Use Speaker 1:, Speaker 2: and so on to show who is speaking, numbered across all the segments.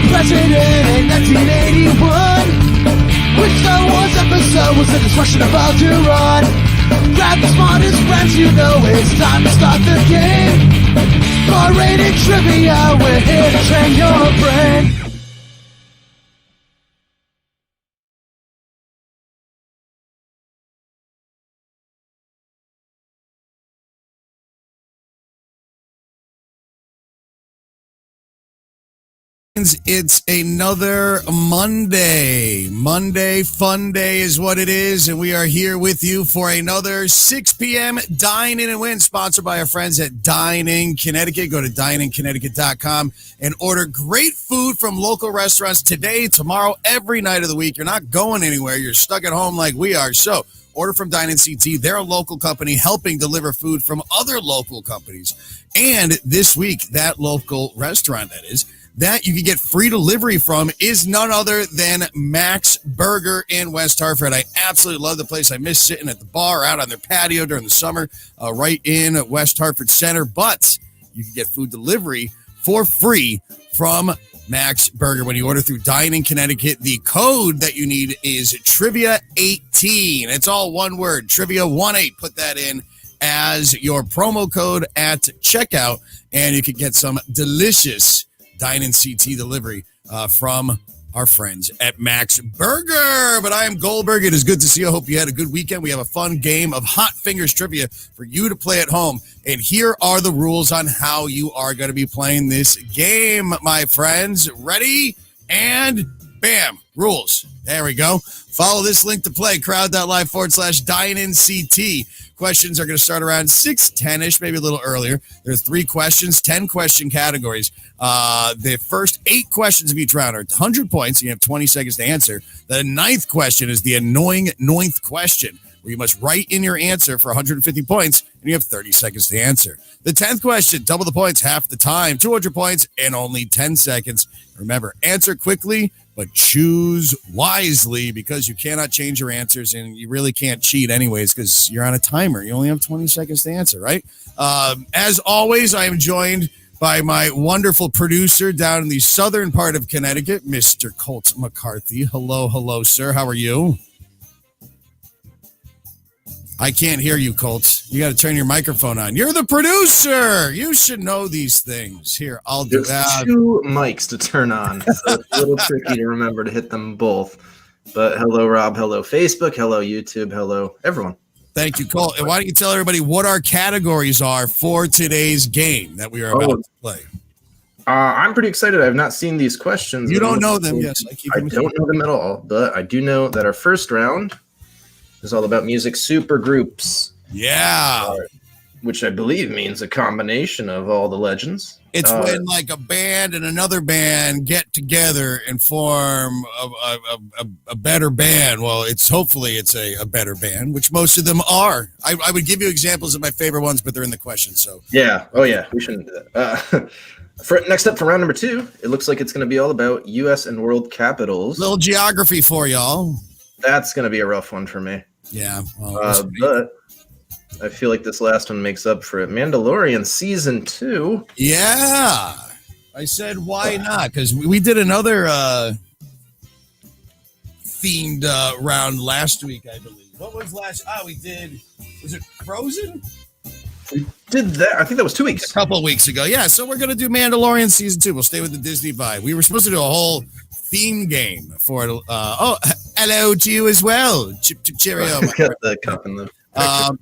Speaker 1: president in 1981. Which Star Wars episode was the destruction about to run? Grab the smartest friends, you know it's time to start the game. R-rated trivia, we're here to train your brain.
Speaker 2: It's another Monday. Monday Fun Day is what it is, and we are here with you for another 6 p.m. Dine-In and Win, sponsored by our friends at Dine-In Connecticut. Go to dineinconnecticut.com and order great food from local restaurants today, tomorrow, every night of the week. You're not going anywhere. You're stuck at home like we are. So order from Dine-In CT. They're a local company helping deliver food from other local companies. And this week, that local restaurant, that you can get free delivery from is none other than Max Burger in West Hartford. I absolutely love the place. I miss sitting at the bar out on their patio during the summer, right in West Hartford Center. But you can get food delivery for free from Max Burger when you order through Dine-In Connecticut. The code that you need is Trivia18. It's all one word, Trivia18. Put that in as your promo code at checkout, and you can get some delicious Dine-In CT delivery from our friends at Max Burger. But I am Goldberg. It is good to see you. I hope you had a good weekend. We have a fun game of Hot Fingers Trivia for you to play at home. And here are the rules on how you are going to be playing this game, my friends. Ready? And bam. Rules. There we go. Follow this link to play, crowd.live/Dine-In-CT. Questions are going to start around 6:10-ish, maybe a little earlier. There's 3 questions, 10 question categories. The first 8 questions of each round are 100 points. You have 20 seconds to answer. The 9th question is the annoying 9th question, where you must write in your answer for 150 points, and you have 30 seconds to answer. The 10th question, double the points, half the time, 200 points, and only 10 seconds. Remember, answer quickly, but choose wisely, because you cannot change your answers, and you really can't cheat anyways because you're on a timer. You only have 20 seconds to answer, right? As always, I am joined by my wonderful producer down in the southern part of Connecticut, Mr. Colt McCarthy. Hello, sir. How are you? I can't hear you, Colt. You got to turn your microphone on. You're the producer. You should know these things. Here, I'll do that.
Speaker 3: There's 2 mics to turn on, so it's a little tricky to remember to hit them both. But hello, Rob. Hello, Facebook. Hello, YouTube. Hello, everyone.
Speaker 2: Thank you, Colt. And why don't you tell everybody what our categories are for today's game that we are about to play?
Speaker 3: I'm pretty excited. I've not seen these questions.
Speaker 2: You don't know them? Yes.
Speaker 3: I don't know them at all, but I do know that our first round is all about music supergroups.
Speaker 2: Yeah.
Speaker 3: Which I believe means a combination of all the legends.
Speaker 2: It's when like a band and another band get together and form a better band. Well, hopefully it's a better band, which most of them are. I would give you examples of my favorite ones, but they're in the question. So
Speaker 3: yeah. Oh yeah. We shouldn't do that. Next up for round number 2, it looks like it's going to be all about U.S. and world capitals.
Speaker 2: Little geography for y'all.
Speaker 3: That's going to be a rough one for me.
Speaker 2: Yeah.
Speaker 3: Well, but I feel like this last one makes up for it. Mandalorian season 2.
Speaker 2: Yeah. I said, why not? Because we did another themed round last week, I believe. What was last? We did. Was it Frozen?
Speaker 3: We did that. I think that was 2 weeks.
Speaker 2: A couple of weeks ago. Yeah. So we're going to do Mandalorian season 2. We'll stay with the Disney vibe. We were supposed to do a whole theme game for it. Hello to you as well. Chip cheerio.
Speaker 3: Got the cup in the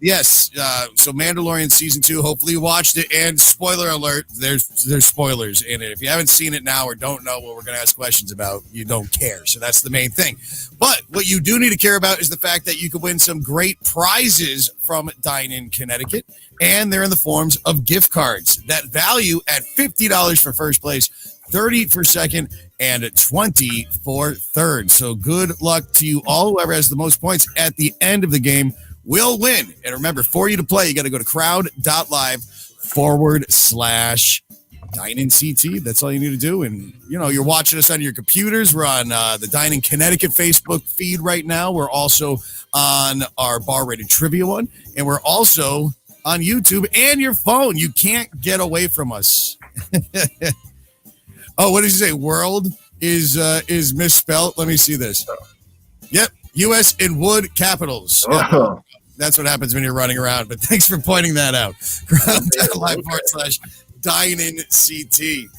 Speaker 2: yes. So Mandalorian season 2. Hopefully you watched it. And spoiler alert, there's spoilers in it. If you haven't seen it now or don't know what we're going to ask questions about, you don't care. So that's the main thing. But what you do need to care about is the fact that you could win some great prizes from Dine-In Connecticut. And they're in the forms of gift cards that value at $50 for first place, $30 for second, and $20 for third. So good luck to you all. Whoever has the most points at the end of the game will win. And remember, for you to play, you got to go to crowd.live/Dine-In CT. That's all you need to do. And, you're watching us on your computers. We're on the Dine-In Connecticut Facebook feed right now. We're also on our Bar Rated Trivia one. And we're also on YouTube and your phone. You can't get away from us. Oh, what did you say? World is misspelled. Let me see this. Yep, U.S. in wood capitals.
Speaker 3: Oh.
Speaker 2: That's what happens when you're running around. But thanks for pointing that out. Live/Dine-In CT.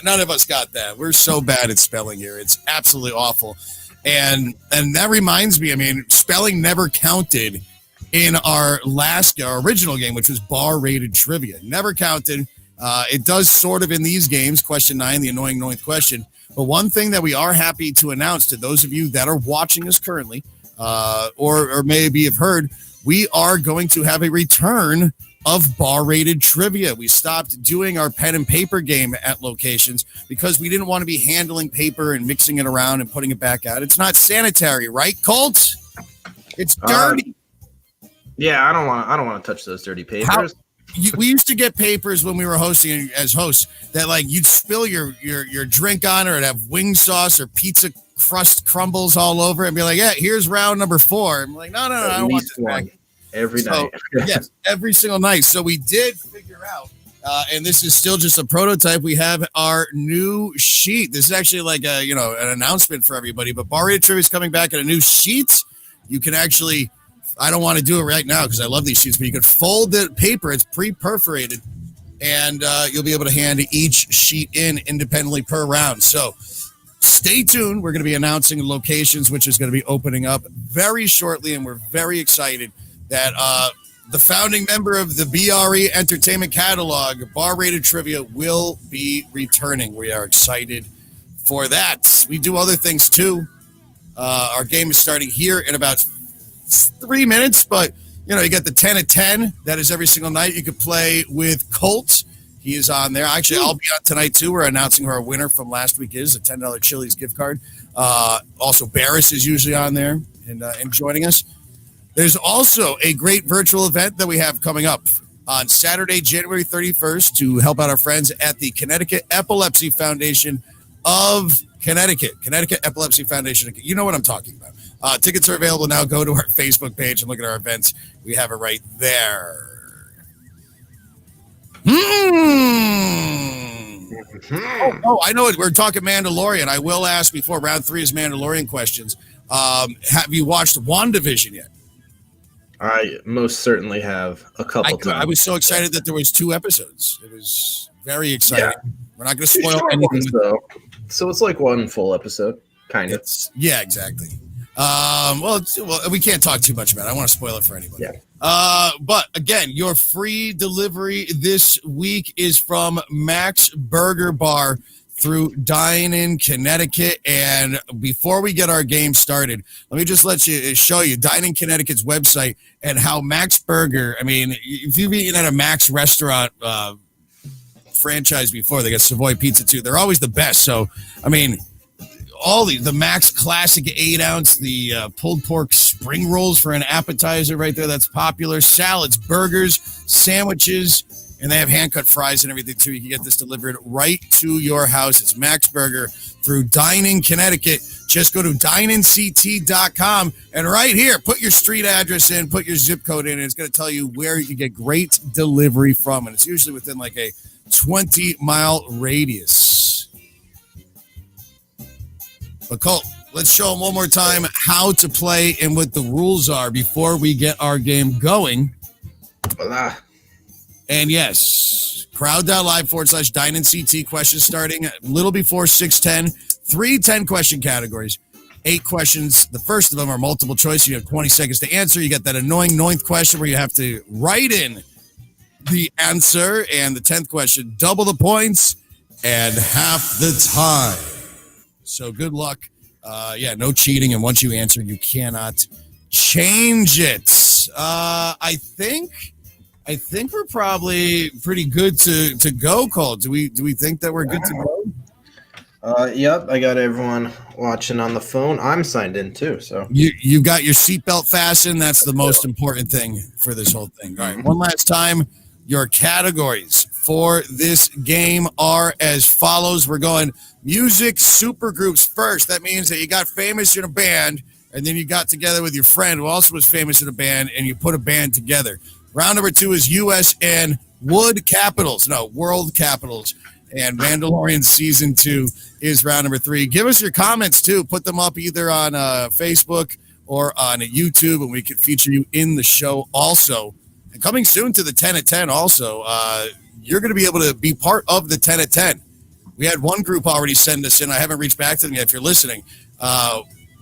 Speaker 2: None of us got that. We're so bad at spelling here. It's absolutely awful. And that reminds me, I mean, spelling never counted in our original game, which was bar-rated trivia. Never counted. It does sort of in these games, question 9, the annoying ninth question. But one thing that we are happy to announce to those of you that are watching us currently, or maybe have heard, we are going to have a return of bar-rated trivia. We stopped doing our pen and paper game at locations because we didn't want to be handling paper and mixing it around and putting it back out. It's not sanitary, right, Colt? It's dirty.
Speaker 3: Yeah, I don't want to touch those dirty papers.
Speaker 2: We used to get papers when we were hosting as hosts that like you'd spill your drink on or it'd have wing sauce or pizza crust crumbles all over it and be like, yeah, here's round number 4. I'm like, no, I don't want this back.
Speaker 3: Every night.
Speaker 2: Yes, every single night. So we did figure out, and this is still just a prototype. We have our new sheet. This is actually like an announcement for everybody. But Bar Rated Trivia is coming back in a new sheet. You can actually, I don't want to do it right now because I love these sheets, but you can fold the paper. It's pre-perforated, and you'll be able to hand each sheet in independently per round. So stay tuned. We're going to be announcing locations, which is going to be opening up very shortly, and we're very excited that the founding member of the BRE Entertainment Catalog, Bar Rated Trivia, will be returning. We are excited for that. We do other things too. Our game is starting here in about 3 minutes, but you get the 10 at 10. That is every single night. You could play with Colt. He is on there. Actually, I'll be on tonight too. We're announcing who our winner from last week is, a $10 Chili's gift card. Also, Barris is usually on there and joining us. There's also a great virtual event that we have coming up on Saturday, January 31st to help out our friends at the Connecticut Epilepsy Foundation of Connecticut. Connecticut Epilepsy Foundation. You know what I'm talking about. Tickets are available now. Go to our Facebook page and look at our events. We have it right there. Oh, I know it. We're talking Mandalorian. I will ask before round 3 is Mandalorian questions. Have you watched WandaVision yet?
Speaker 3: I most certainly have a couple times.
Speaker 2: I was so excited that there was 2 episodes. It was very exciting. Yeah. We're not going to spoil anything.
Speaker 3: So it's like one full episode, kind of.
Speaker 2: Yeah, exactly. Well, we can't talk too much about it. I want to spoil it for anybody.
Speaker 3: Yeah.
Speaker 2: But again, your free delivery this week is from Max Burger Bar through Dine-In Connecticut. And before we get our game started, let me just show you Dine-In Connecticut's website and how Max Burger, I mean, if you've eaten at a Max restaurant franchise before, they got Savoy Pizza too. They're always the best. So, I mean, all the Max Classic 8-ounce, the pulled pork spring rolls for an appetizer right there. That's popular. Salads, burgers, sandwiches, and they have hand-cut fries and everything, too. You can get this delivered right to your house. It's Max Burger through Dine-In Connecticut. Just go to dineinct.com, and right here, put your street address in, put your zip code in, and it's going to tell you where you can get great delivery from. And it's usually within like a 20-mile radius. But, Colt, let's show them one more time how to play and what the rules are before we get our game going.
Speaker 3: Voila.
Speaker 2: And yes, crowd.live/Dine-In CT questions starting a little before 6:10. 3 10-question categories, 8 questions. The first of them are multiple choice. You have 20 seconds to answer. You get that annoying 9th question where you have to write in the answer. And the 10th question, double the points and half the time. So good luck. No cheating. And once you answer, you cannot change it. I think we're probably pretty good to go, Cole. Do we think that we're good to go?
Speaker 3: Yep, I got everyone watching on the phone. I'm signed in too, so
Speaker 2: you got your seatbelt fastened. That's the most important thing for this whole thing. All right, one last time. Your categories for this game are as follows. We're going music supergroups first. That means that you got famous in a band, and then you got together with your friend who also was famous in a band, and you put a band together. Round number 2 is U.S. and world capitals. And Mandalorian Season 2 is round number 3. Give us your comments, too. Put them up either on Facebook or on YouTube, and we can feature you in the show also. And coming soon to the 10 at 10 also, you're going to be able to be part of the 10 at 10. We had one group already send us in. I haven't reached back to them yet. If you're listening,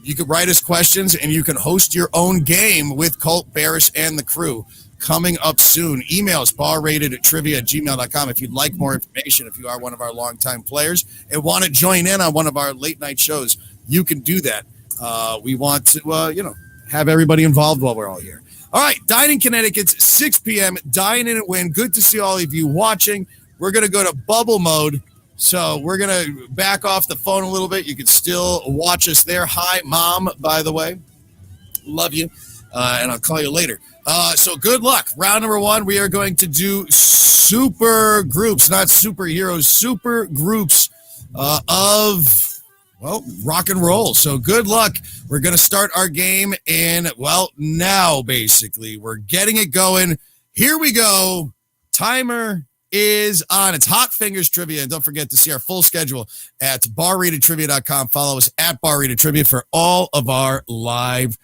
Speaker 2: you can write us questions, and you can host your own game with Colt, Barris, and the crew coming up soon. Emails, barratedtrivia@gmail.com if you'd like more information. If you are one of our longtime players and want to join in on one of our late-night shows, you can do that. We want to, have everybody involved while we're all here. All right, Dine-In Connecticut's 6 p.m. Dine-In and Win. Good to see all of you watching. We're going to go to bubble mode. So we're going to back off the phone a little bit. You can still watch us there. Hi, Mom, by the way. Love you. And I'll call you later. So good luck. Round number 1, we are going to do super groups, not superheroes, super groups of rock and roll. So good luck. We're going to start our game now, basically. We're getting it going. Here we go. Timer is on. It's Hot Fingers Trivia. And don't forget to see our full schedule at barratedtrivia.com. Follow us at barratedtrivia for all of our live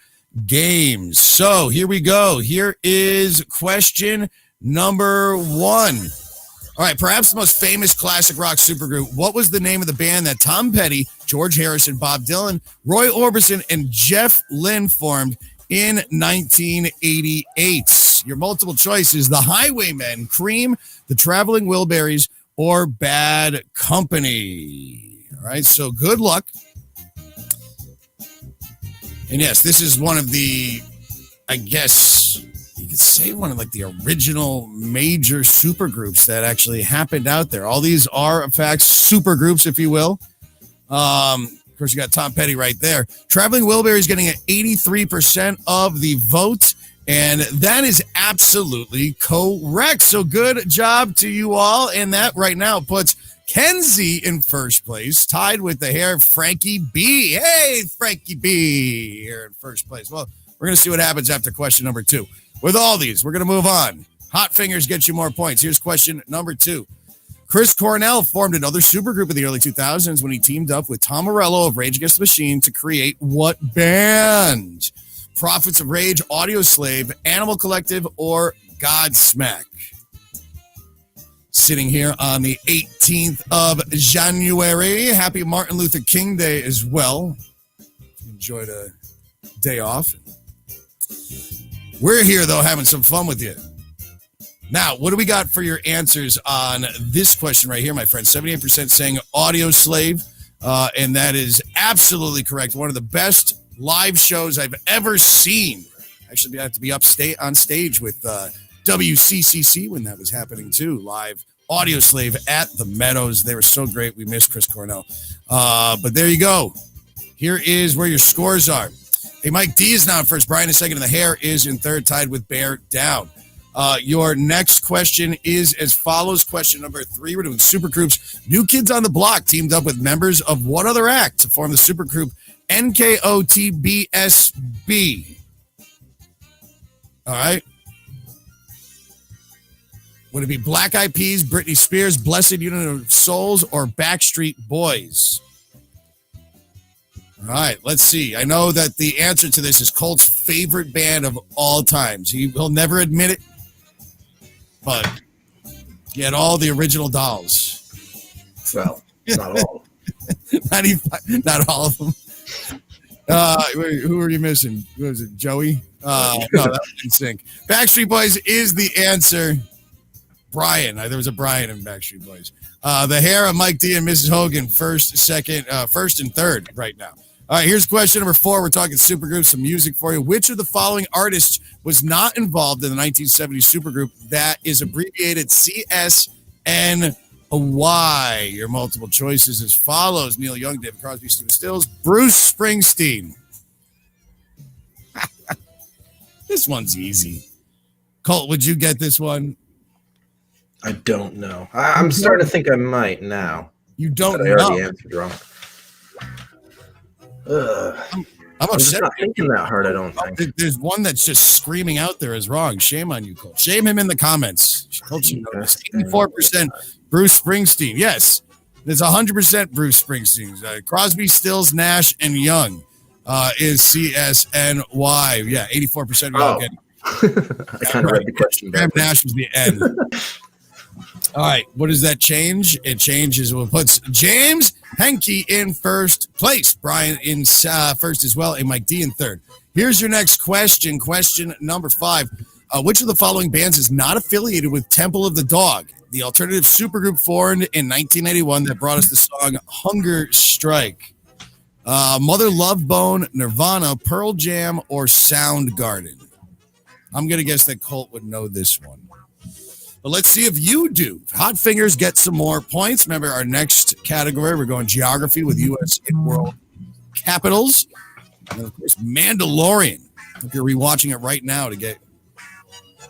Speaker 2: games. So here we go. Here is question number 1. All right, perhaps the most famous classic rock supergroup. What was the name of the band that Tom Petty, George Harrison, Bob Dylan, Roy Orbison, and Jeff Lynne formed in 1988? Your multiple choice is The Highwaymen, Cream, The Traveling Wilburys, or Bad Company. All right, so good luck. And yes, this is one of the, I guess you could say one of the original major supergroups that actually happened out there. All these are, in fact, supergroups, if you will. Of course, you got Tom Petty right there. Traveling Wilburys getting an 83% of the vote, and that is absolutely correct. So good job to you all. And that right now puts Kenzie in first place, tied with the hair of Frankie B. Hey, Frankie B here in first place. Well, we're going to see what happens after question number 2. With all these, we're going to move on. Hot Fingers gets you more points. Here's question number 2. Chris Cornell formed another supergroup in the early 2000s when he teamed up with Tom Morello of Rage Against the Machine to create what band? Prophets of Rage, Audioslave, Animal Collective, or Godsmack? Sitting here on the 18th of January. Happy Martin Luther King Day as well. Enjoyed a day off. We're here, though, having some fun with you. Now, what do we got for your answers on this question right here, my friend? 78% saying Audioslave, and that is absolutely correct. One of the best live shows I've ever seen. Actually, I have to be upstate on stage with WCCC when that was happening, too. Live Audioslave at the Meadows. They were so great. We missed Chris Cornell. But there you go. Here is where your scores are. Hey, Mike D is now in first. Brian is second, and the hair is in third, tied with Bear down. Your next question is as follows. Question number 3. We're doing supergroups. New Kids on the Block teamed up with members of what other act to form the supergroup NKOTBSB? All right. Would it be Black Eyed Peas, Britney Spears, Blessed Unit of Souls, or Backstreet Boys? All right, let's see. I know that the answer to this is Colt's favorite band of all times. He'll never admit it, but he had all the original dolls.
Speaker 3: Well, not all.
Speaker 2: Not all of them. Who are you missing? Who was it, Joey? No, that was in sync. Backstreet Boys is the answer. Brian. There was a Brian in Backstreet Boys. The hair of Mike D and Mrs. Hogan, first and third right now. All right, here's question number 4. We're talking supergroups, some music for you. Which of the following artists was not involved in the 1970s supergroup that is abbreviated CSNY? Your multiple choices as follows. Neil Young, David Crosby, Stephen Stills, Bruce Springsteen. This one's easy. Colt, would you get this one?
Speaker 3: I don't know. I'm starting to think I might now.
Speaker 2: You don't
Speaker 3: know. I already answered wrong. I'm
Speaker 2: upset.
Speaker 3: not thinking that hard, I don't think.
Speaker 2: There's one that's just screaming out there is wrong. Shame on you, Colt. Shame him in the comments. Colt should know this. 84% Bruce Springsteen. Yes, it's 100% Bruce Springsteen. Crosby, Stills, Nash, and Young is CSNY. Yeah, 84% we all get it.
Speaker 3: I kind of read the question back.
Speaker 2: Nash was the end. All right, what does that change? It changes. Well, it puts James Henke in first place, Brian in first as well, and Mike D in third. Here's your next question. Question number 5. Which of the following bands is not affiliated with Temple of the Dog, the alternative supergroup formed in 1981 that brought us the song Hunger Strike? Mother Love Bone, Nirvana, Pearl Jam, or Soundgarden? I'm going to guess that Colt would know this one. But let's see if you do. Hot Fingers get some more points. Remember, our next category, we're going geography with U.S. and world capitals. And, of course, Mandalorian. If you're rewatching it right now to get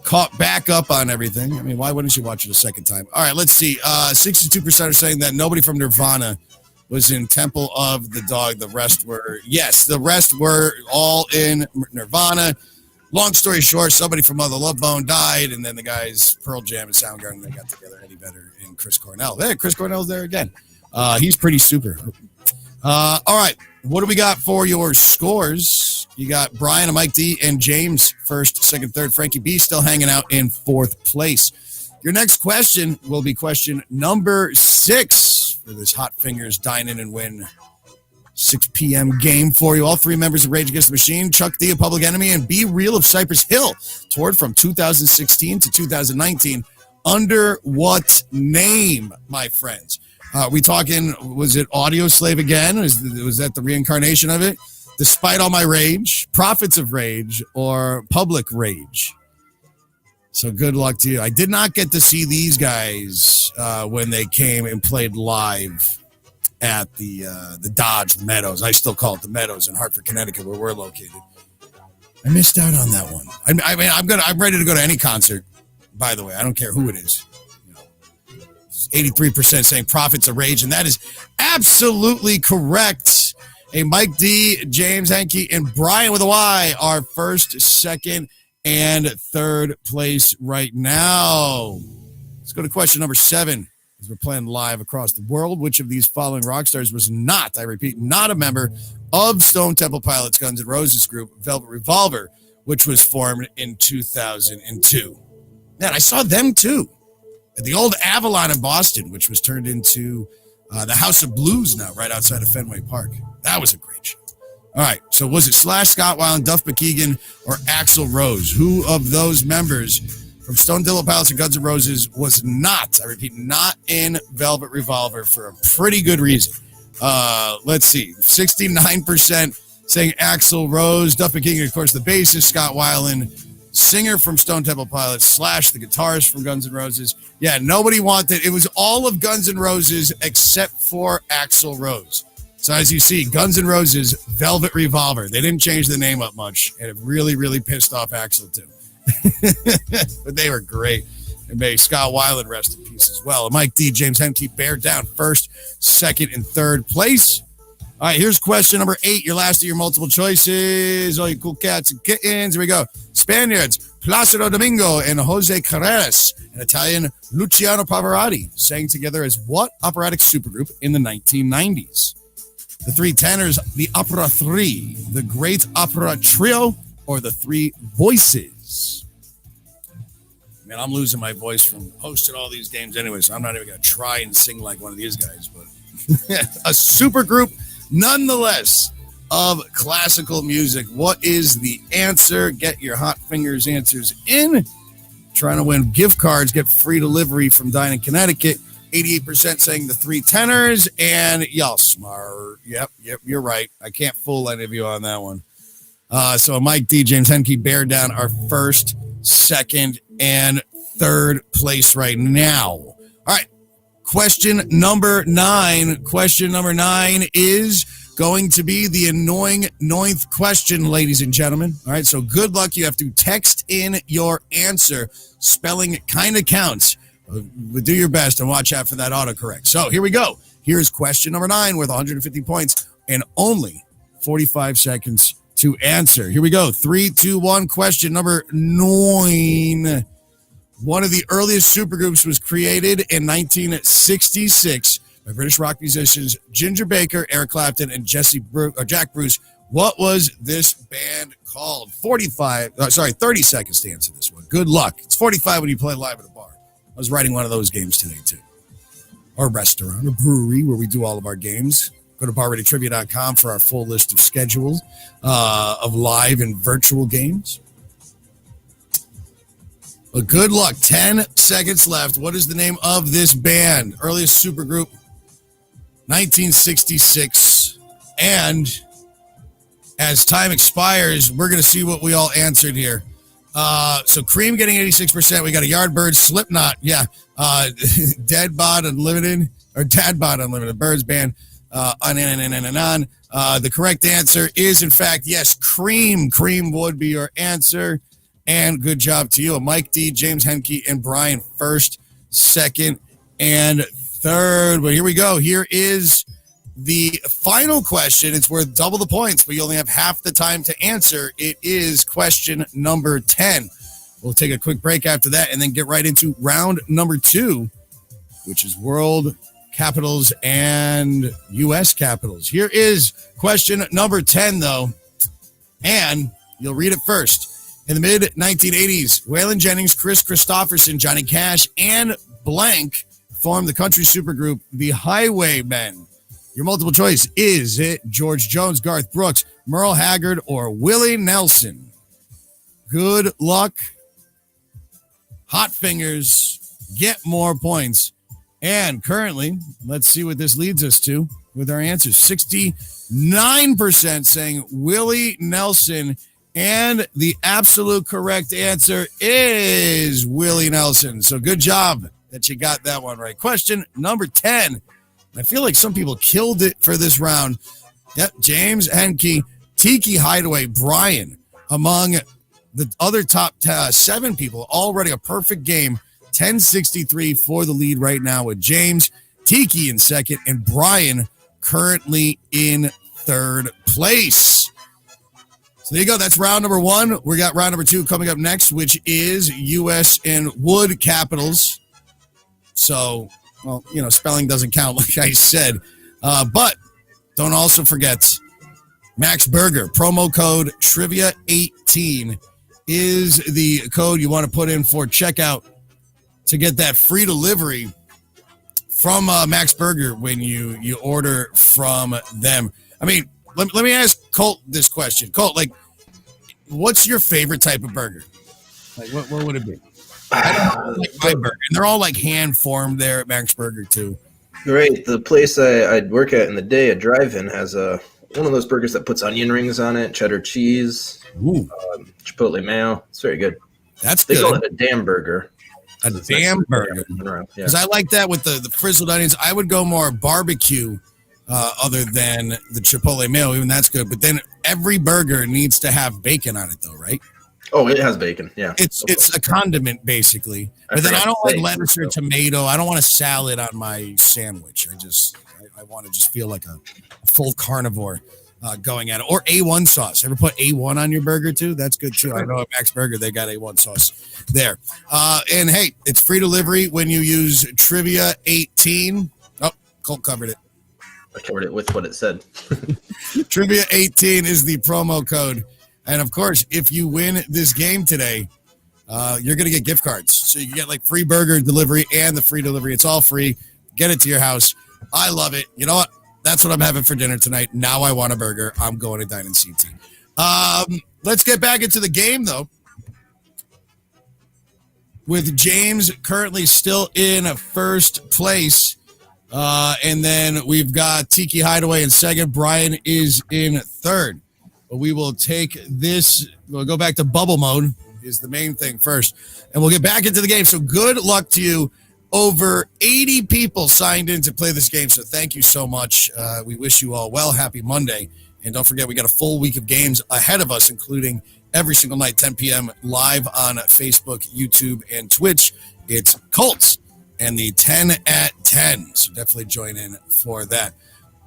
Speaker 2: caught back up on everything. I mean, why wouldn't you watch it a second time? All right, let's see. 62% are saying that nobody from Nirvana was in Temple of the Dog. The rest were, yes, the rest were all in Nirvana. Long story short, somebody from Mother Love Bone died, and then the guys, Pearl Jam and Soundgarden, they got together. Eddie Vedder and Chris Cornell. Hey, Chris Cornell's there again. He's pretty super. All right, what do we got for your scores? You got Brian and Mike D and James first, second, third. Frankie B still hanging out in fourth place. Your next question will be question number 6 for this Hot Fingers Dine-In and Win 6 p.m. game for you. All 3 members of Rage Against the Machine, Chuck D of Public Enemy, and Be Real of Cypress Hill toured from 2016 to 2019. Under what name, my friends? We talking, was it Audio Slave again? Was that the reincarnation of it? Despite All My Rage, Prophets of Rage, or Public Rage? So good luck to you. I did not get to see these guys when they came and played live at the Dodge Meadows. I still call it the Meadows in Hartford, Connecticut, where we're located. I missed out on that one. I mean, I'm ready to go to any concert. By the way, I don't care who it is. 83% saying Prophets of Rage, and that is absolutely correct. Hey, Mike D, James Henke, and Brian with a Y are first, second, and third place right now. Let's go to question number 7. As we're playing live across the world, which of these following rock stars was not, I repeat, not a member of Stone Temple Pilots, Guns N' Roses group Velvet Revolver, which was formed in 2002? Man, I saw them too at the old Avalon in Boston, which was turned into the House of Blues now, right outside of Fenway Park. That was a great show. All right, so was it Slash, Scott Weiland, Duff McKagan, or Axl Rose? Who of those members from Stone Temple Pilots and Guns N' Roses was not, I repeat, not in Velvet Revolver for a pretty good reason? Let's see, 69% saying Axl Rose, Duff McKagan, of course, the bassist, Scott Weiland, singer from Stone Temple Pilots, Slash, the guitarist from Guns N' Roses. Yeah, nobody wanted, it was all of Guns N' Roses except for Axl Rose. So as you see, Guns N' Roses, Velvet Revolver. They didn't change the name up much, and it really, really pissed off Axl too. But they were great. And may Scott Weiland rest in peace as well. And Mike D, James Henke, bear down first, second, and third place. All right, here's question number 8, your last of your multiple choices. All you cool cats and kittens. Here we go. Spaniards, Placido Domingo and Jose Carreras, and Italian Luciano Pavarotti sang together as what operatic supergroup in the 1990s? The 3 tenors, the Opera 3, the Great Opera Trio, or the 3 Voices? Man, I'm losing my voice from hosting all these games anyway, so I'm not even going to try and sing like one of these guys. But a supergroup, nonetheless, of classical music. What is the answer? Get your Hot Fingers answers in. Trying to win gift cards, get free delivery from Dine-In, Connecticut. 88% saying the 3 tenors, and y'all smart. Yep, you're right. I can't fool any of you on that one. So Mike D, James Henke, bear down our first, second, and third place right now. All right, question number 9. Question number 9 is going to be the annoying 9th question, ladies and gentlemen. All right, so good luck. You have to text in your answer. Spelling kind of counts. But do your best and watch out for that autocorrect. So here we go. Here's question number 9 with 150 points and only 45 seconds to answer. Here we go. 3, 2, 1. Question number 9. One of the earliest supergroups was created in 1966 by British rock musicians Ginger Baker, Eric Clapton, and Jack Bruce. What was this band called? 30 seconds to answer this one. Good luck. It's 45 when you play live at a bar. I was writing one of those games today, too. Or a restaurant, a brewery where we do all of our games. Go to barreadytrivia.com for our full list of schedules of live and virtual games. But good luck. 10 seconds left. What is the name of this band? Earliest supergroup, 1966. And as time expires, we're going to see what we all answered here. So Cream getting 86%. We got a Yardbirds, Slipknot. Yeah. Deadbot Unlimited or Dadbot Unlimited, Birds Band. On. The correct answer is, in fact, yes, Cream. Cream would be your answer. And good job to you. Mike D, James Henke, and Brian first, second, and third. But here we go. Here is the final question. It's worth double the points, but you only have half the time to answer. It is question number 10. We'll take a quick break after that and then get right into round number 2, which is world capitals and U.S. capitals. Here is question number 10, though, and you'll read it first. In the mid-1980s, Waylon Jennings, Chris Christopherson, Johnny Cash, and blank formed the country supergroup The Highwaymen. Your multiple choice, is it George Jones, Garth Brooks, Merle Haggard, or Willie Nelson? Good luck. Hot fingers. Get more points. And currently, let's see what this leads us to with our answers. 69% saying Willie Nelson. And the absolute correct answer is Willie Nelson. So good job that you got that one right. Question number 10. I feel like some people killed it for this round. Yep, James Henke, Tiki Hideaway, Brian, among the other top 7 people. Already a perfect game. 10-63 for the lead right now with James, Tiki in second, and Brian currently in third place. So there you go. That's round number 1. We got round number 2 coming up next, which is U.S. and wood capitals. So, well, spelling doesn't count, like I said. But don't also forget Max Burger. Promo code Trivia18 is the code you want to put in for checkout to get that free delivery from Max Burger when you order from them. I mean, let me ask Colt this question. Colt, what's your favorite type of burger? What would it be? I don't like my burger. And they're all hand formed there at Max Burger too.
Speaker 3: Right. The place I'd work at in the day, a drive-in, has one of those burgers that puts onion rings on it, cheddar cheese, chipotle mayo. It's very good.
Speaker 2: That's
Speaker 3: good. They call
Speaker 2: it
Speaker 3: a damn burger.
Speaker 2: A damn burger. Because I like that with the frizzled onions. I would go more barbecue other than the chipotle mayo. Even that's good. But then every burger needs to have bacon on it, though, right?
Speaker 3: Oh, it has bacon. Yeah.
Speaker 2: It's a condiment, basically. But then I don't like lettuce or tomato. I don't want a salad on my sandwich. I want to just feel like a full carnivore going at it. Or A1 sauce. Ever put A1 on your burger, too? That's good, too. I know at Max Burger, they got A1 sauce there. And, hey, it's free delivery when you use Trivia18. Oh, Colt covered it.
Speaker 3: I covered it with what it said.
Speaker 2: Trivia18 is the promo code. And, of course, if you win this game today, you're going to get gift cards. So you can get free burger delivery and the free delivery. It's all free. Get it to your house. I love it. You know what? That's what I'm having for dinner tonight. Now I want a burger. I'm going to Dine-In CT. Let's get back into the game, though. With James currently still in first place. And then we've got Tiki Hideaway in second. Brian is in third. But we will take this. We'll go back to bubble mode is the main thing first. And we'll get back into the game. So good luck to you. Over 80 people signed in to play this game. So thank you so much. We wish you all well. Happy Monday. And don't forget, we got a full week of games ahead of us, including every single night, 10 p.m. live on Facebook, YouTube, and Twitch. It's Colts and the 10 at 10. So definitely join in for that.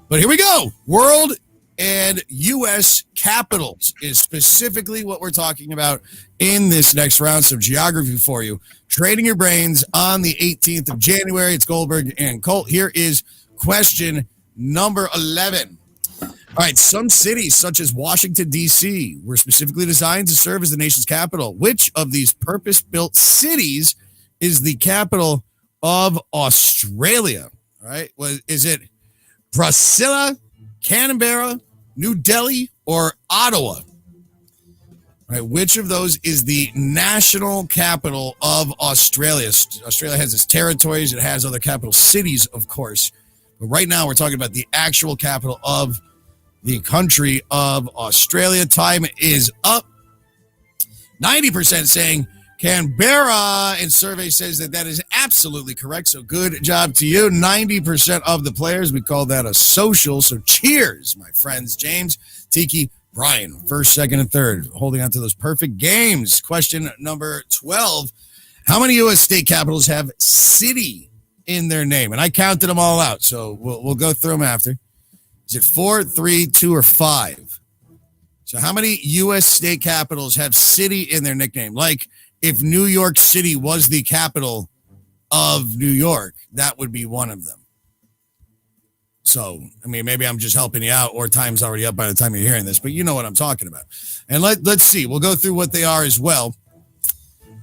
Speaker 2: But here we go. World and U.S. capitals is specifically what we're talking about in this next round. Some geography for you. Trading your brains on the 18th of January. It's Goldberg and Colt. Here is question number 11. All right, some cities, such as Washington, D.C., were specifically designed to serve as the nation's capital. Which of these purpose-built cities is the capital of Australia? All right, is it Brasilia, Canberra, New Delhi, or Ottawa? All right, which of those is the national capital of Australia? Australia has its territories. It has other capital cities, of course. But right now, we're talking about the actual capital of the country of Australia. Time is up. 90% saying Canberra, and survey says that is absolutely correct. So good job to you. 90% of the players, we call that a social. So cheers, my friends. James, Tiki, Brian, first, second, and third, holding on to those perfect games. Question number 12. How many U.S. state capitals have city in their name? And I counted them all out, so we'll go through them after. Is it 4, 3, 2, or 5? So how many U.S. state capitals have city in their nickname? Like if New York City was the capital of New York, that would be one of them. So, I mean, maybe I'm just helping you out, or time's already up by the time you're hearing this, but you know what I'm talking about. And let's see. We'll go through what they are as well.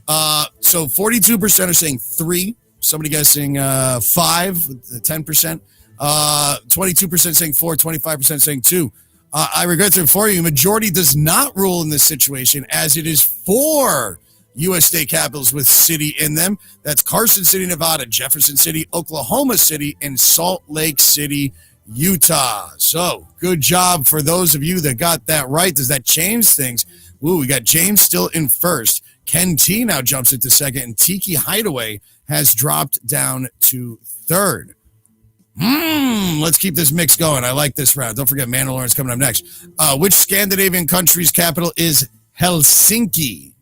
Speaker 2: So 42% are saying 3. Somebody guessing 5, 10%. 22% saying 4, 25% saying 2. I regret to inform you, majority does not rule in this situation, as it is 4 U.S. state capitals with city in them. That's Carson City, Nevada, Jefferson City, Oklahoma City, and Salt Lake City, Utah. So good job for those of you that got that right. Does that change things? Ooh, we got James still in first. Ken T now jumps into second, and Tiki Hideaway has dropped down to third. Let's keep this mix going. I like this round. Don't forget Mandalorian's coming up next. Which Scandinavian country's capital is Helsinki?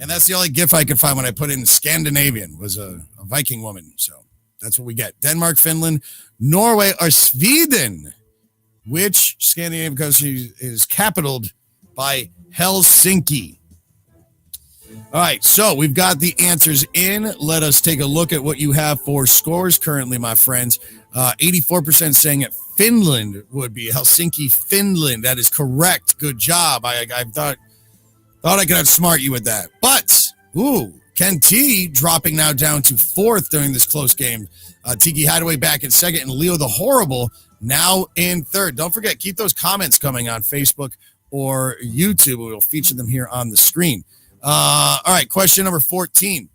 Speaker 2: And that's the only GIF I could find when I put in Scandinavian, was a Viking woman. So that's what we get. Denmark, Finland, Norway, or Sweden. Which Scandinavian country is capitaled by Helsinki? All right, so we've got the answers in. Let us take a look at what you have for scores currently, my friends. 84% saying it Finland would be Helsinki, Finland. That is correct. Good job. I thought I could outsmart you with that. But, Ken T dropping now down to fourth during this close game. Tiki Hideaway back in second, and Leo the Horrible now in third. Don't forget, keep those comments coming on Facebook or YouTube. We'll feature them here on the screen. All right, question number 14.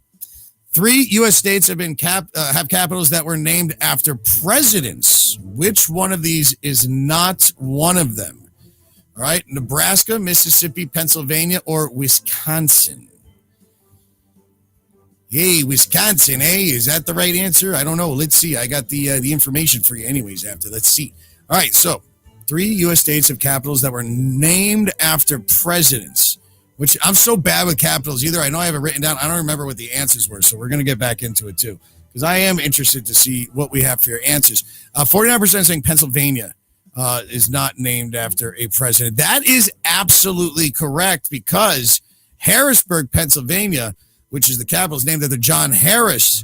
Speaker 2: 3 U.S. states have been have capitals that were named after presidents. Which one of these is not one of them? All right, Nebraska, Mississippi, Pennsylvania, or Wisconsin? Hey, Wisconsin, hey, is that the right answer? I don't know. Let's see. I got the information for you anyways after. Let's see. All right, so 3 U.S. states have capitals that were named after presidents, which I'm so bad with capitals either. I know I have it written down. I don't remember what the answers were, so we're going to get back into it too, because I am interested to see what we have for your answers. 49% saying Pennsylvania is not named after a president. That is absolutely correct, because Harrisburg, Pennsylvania, which is the capital, is named after John Harris.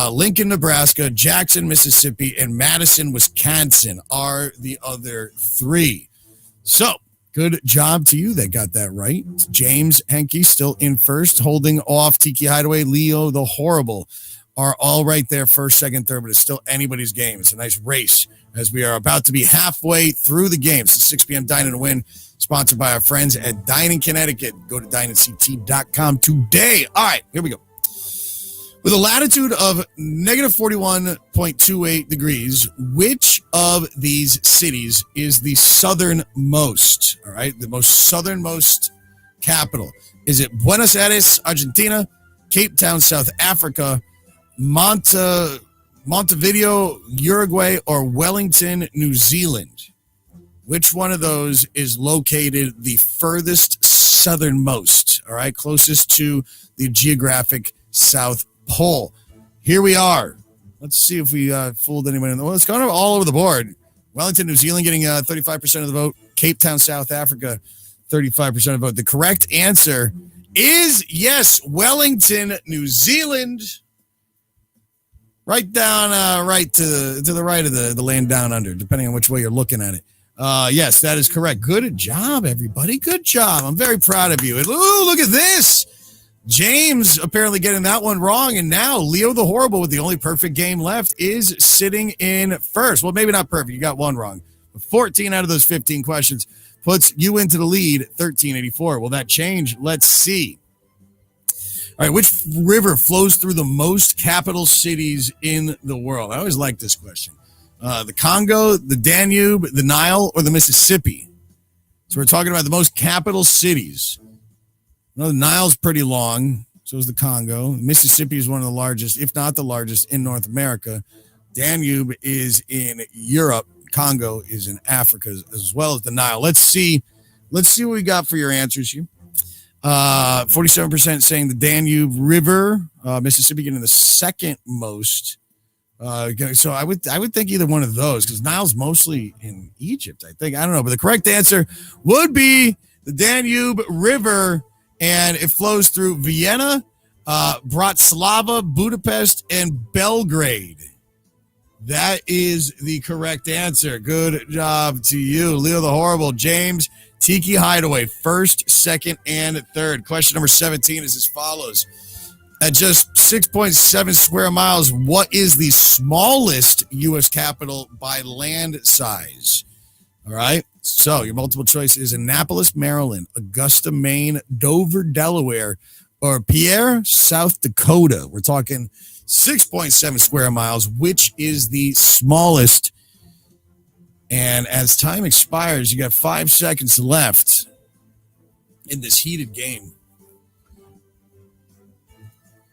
Speaker 2: Lincoln, Nebraska, Jackson, Mississippi, and Madison, Wisconsin are the other 3. So, good job to you that got that right. James Henke still in first, holding off Tiki Hideaway. Leo the Horrible are all right there, first, second, third, but it's still anybody's game. It's a nice race as we are about to be halfway through the game. It's the 6 p.m. Dine-In to Win, sponsored by our friends at Dine-In Connecticut. Go to dineinct.com today. All right, here we go. With a latitude of negative 41.28 degrees, which of these cities is the southernmost? All right, the most southernmost capital. Is it Buenos Aires, Argentina, Cape Town, South Africa, Montevideo, Uruguay, or Wellington, New Zealand? Which one of those is located the furthest southernmost? All right, closest to the geographic South Pole. Here we are. Let's see if we fooled anyone. Well, it's kind of all over the board. Wellington, New Zealand getting 35% of the vote. Cape Town, South Africa, 35% of the vote. The correct answer is yes, Wellington, New Zealand. Right down, right to the right of the land down under, depending on which way you're looking at it. Yes, that is correct. Good job, everybody. Good job. I'm very proud of you. And, ooh, look at this. James apparently getting that one wrong, and now Leo the Horrible with the only perfect game left is sitting in first. Well, maybe not perfect. You got one wrong. 14 out of those 15 questions puts you into the lead, 1384. Will that change? Let's see. All right, which river flows through the most capital cities in the world? I always like this question. The Congo, the Danube, the Nile, or the Mississippi? So we're talking about the most capital cities. The Nile's pretty long, so is the Congo. Mississippi is one of the largest, if not the largest, in North America. Danube is in Europe. Congo is in Africa, as well as the Nile. Let's see what we got for your answers here. 47% saying the Danube River. Mississippi getting the second most. So I would think either one of those, because Nile's mostly in Egypt, I think. I don't know, but the correct answer would be the Danube River. And it flows through Vienna, Bratislava, Budapest, and Belgrade. That is the correct answer. Good job to you, Leo the Horrible. James, Tiki Hideaway, first, second, and third. Question number 17 is as follows. At just 6.7 square miles, what is the smallest U.S. capital by land size? All right. So your multiple choice is Annapolis, Maryland, Augusta, Maine, Dover, Delaware, or Pierre, South Dakota. We're talking 6.7 square miles. Which is the smallest? And as time expires, you got 5 seconds left in this heated game.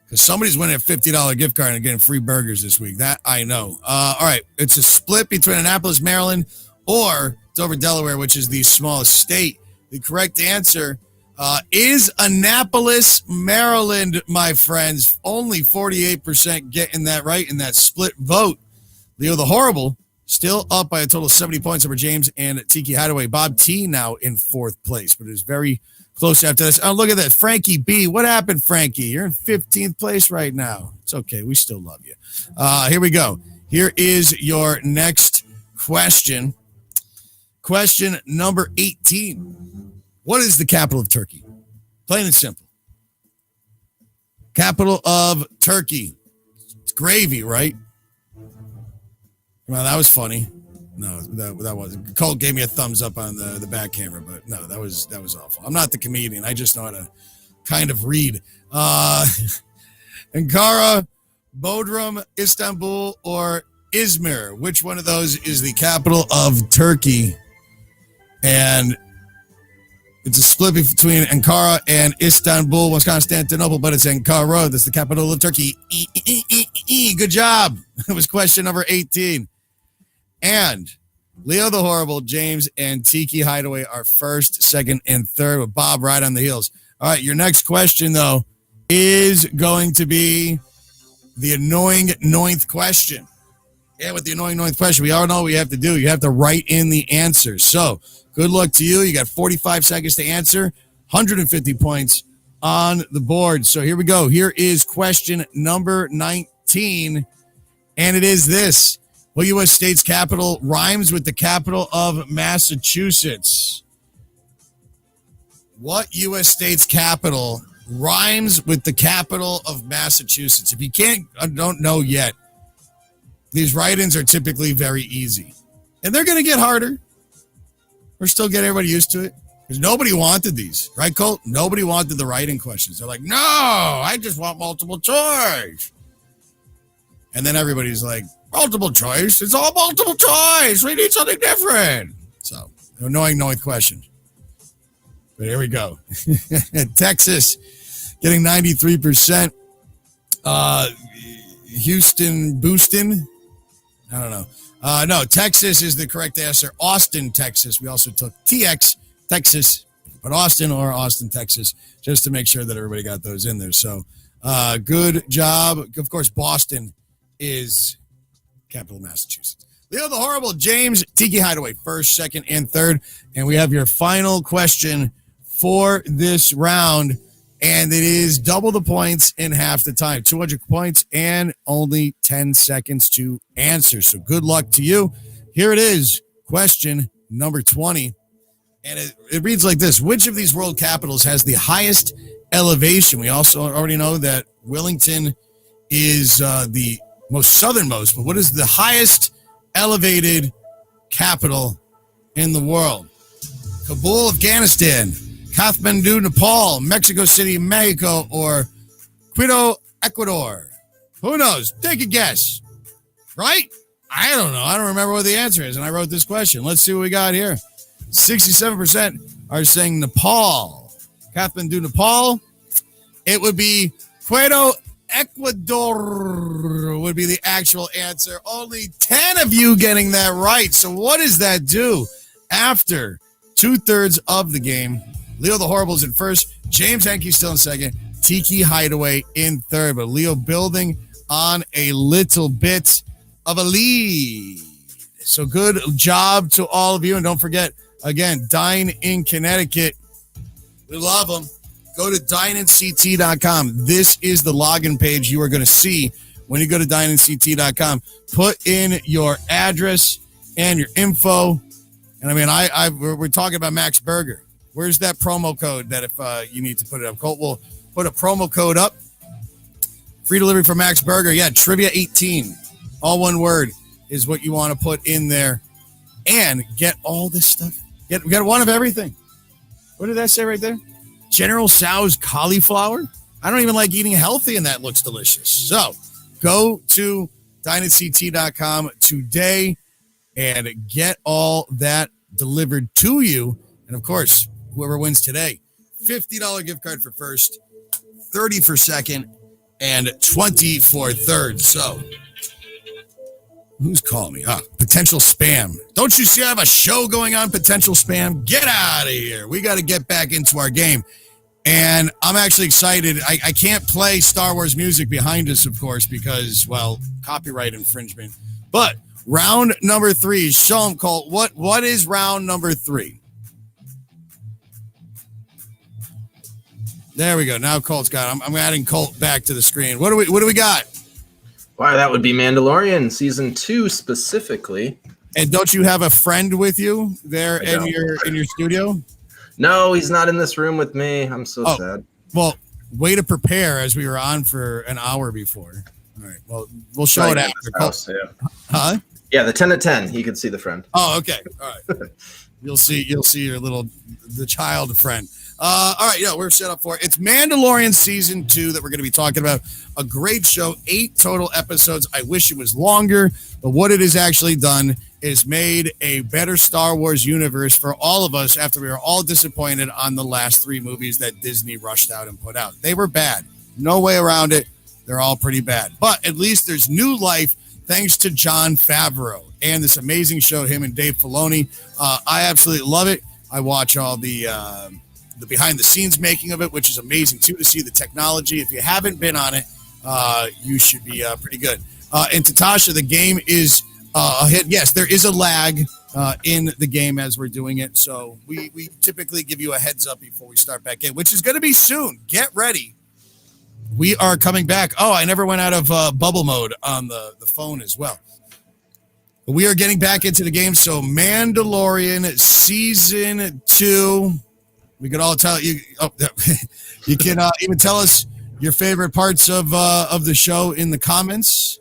Speaker 2: Because somebody's winning a $50 gift card and getting free burgers this week. That I know. All right. It's a split between Annapolis, Maryland, or Dover, Delaware, which is the smallest state. The correct answer is Annapolis, Maryland, my friends. Only 48% getting that right in that split vote. Leo the Horrible still up by a total of 70 points over James and Tiki Hideaway. Bob T now in fourth place, but it is very close after this. Oh, look at that. Frankie B. What happened, Frankie? You're in 15th place right now. It's okay. We still love you. Here we go. Here is your next question. Question number 18. What is the capital of Turkey? Plain and simple. Capital of Turkey. It's gravy, right? Well, that was funny. No, that wasn't. Colt gave me a thumbs up on the back camera, but no, that was awful. I'm not the comedian. I just know how to kind of read. Ankara, Bodrum, Istanbul, or Izmir. Which one of those is the capital of Turkey? And it's a split between Ankara and Istanbul, was Constantinople, but it's Ankara. That's the capital of Turkey. Good job. It was question number 18. And Leo the Horrible, James, and Tiki Hideaway are first, second, and third, with Bob right on the heels. All right, your next question, though, is going to be the annoying ninth question. Yeah, with the annoying ninth question, we all know what you have to do. You have to write in the answer. So good luck to you. You got 45 seconds to answer, 150 points on the board. So here we go. Here is question number 19, and it is this. What U.S. state's capital rhymes with the capital of Massachusetts? What U.S. state's capital rhymes with the capital of Massachusetts? If you don't know yet, these write-ins are typically very easy. And they're going to get harder. We're still getting everybody used to it. Because nobody wanted these. Right, Colt? Nobody wanted the write-in questions. They're like, no, I just want multiple choice. And then everybody's like, multiple choice? It's all multiple choice. We need something different. So, annoying ninth question. But here we go. Texas getting 93%. Houston, Booston. I don't know. No, Texas is the correct answer. Austin, Texas. We also took TX, Texas, but Austin or Austin, Texas, just to make sure that everybody got those in there. So, good job. Of course, Boston is capital of Massachusetts. Leo the Horrible, James, Tiki Hideaway, first, second, and third. And we have your final question for this round. And it is double the points in half the time. 200 points and only 10 seconds to answer. So good luck to you. Here it is. Question number 20. And it reads like this. Which of these world capitals has the highest elevation? We also already know that Wellington is the most southernmost. But what is the highest elevated capital in the world? Kabul, Afghanistan. Kathmandu, Nepal, Mexico City, Mexico, or Quito, Ecuador. Who knows? Take a guess. Right? I don't know. I don't remember what the answer is, and I wrote this question. Let's see what we got here. 67% are saying Nepal. Kathmandu, Nepal. It would be Quito, Ecuador would be the actual answer. Only 10 of you getting that right. So what does that do? After 2/3 of the game, Leo the Horrible's in first. James Henke still in second. Tiki Hideaway in third. But Leo building on a little bit of a lead. So good job to all of you. And don't forget, again, Dine-In Connecticut. We love them. Go to dineinct.com. This is the login page you are going to see when you go to dineinct.com. Put in your address and your info. And I mean, we're talking about Max Burger. Where's that promo code that if you need to put it up? Colt will put a promo code up. Free delivery for Max Burger. Yeah, Trivia 18. All one word is what you want to put in there. And get all this stuff. Get one of everything. What did that say right there? General Tso's cauliflower? I don't even like eating healthy, and that looks delicious. So go to dineinct.com today and get all that delivered to you. And, of course, whoever wins today, $50 gift card for first, $30 for second, and $20 for third. So, who's calling me? Potential spam. Don't you see I have a show going on, Potential Spam? Get out of here. We got to get back into our game. And I'm actually excited. I can't play Star Wars music behind us, of course, because, well, copyright infringement. But round number 3, show them, Colt. What is round number 3? There we go. Now Colt's got it. I'm adding Colt back to the screen. What do we got?
Speaker 3: Wow, that would be Mandalorian season 2 specifically.
Speaker 2: And don't you have a friend with you there in your studio?
Speaker 3: No, he's not in this room with me. I'm so sad.
Speaker 2: Well, way to prepare as we were on for an hour before. All right. Well, we'll show it after.
Speaker 3: House, yeah.
Speaker 2: Huh?
Speaker 3: Yeah, the 10 to 10. He can see the friend.
Speaker 2: Oh, okay. All right. You'll see your the child friend. All right, we're set up for it. It's Mandalorian season 2 that we're going to be talking about. A great show, 8 total episodes. I wish it was longer, but what it has actually done is made a better Star Wars universe for all of us after we were all disappointed on the last 3 movies that Disney rushed out and put out. They were bad. No way around it. They're all pretty bad. But at least there's new life thanks to Jon Favreau and this amazing show, him and Dave Filoni. I absolutely love it. I watch all the behind the scenes making of it, which is amazing too, to see the technology. If you haven't been on it, you should be pretty good. And Tatasha, the game is a hit. Yes, there is a lag in the game as we're doing it. So we typically give you a heads up before we start back in, which is going to be soon. Get ready. We are coming back. Oh, I never went out of bubble mode on the phone as well. But we are getting back into the game. So Mandalorian season 2. We could all tell you. You can even tell us your favorite parts of the show in the comments,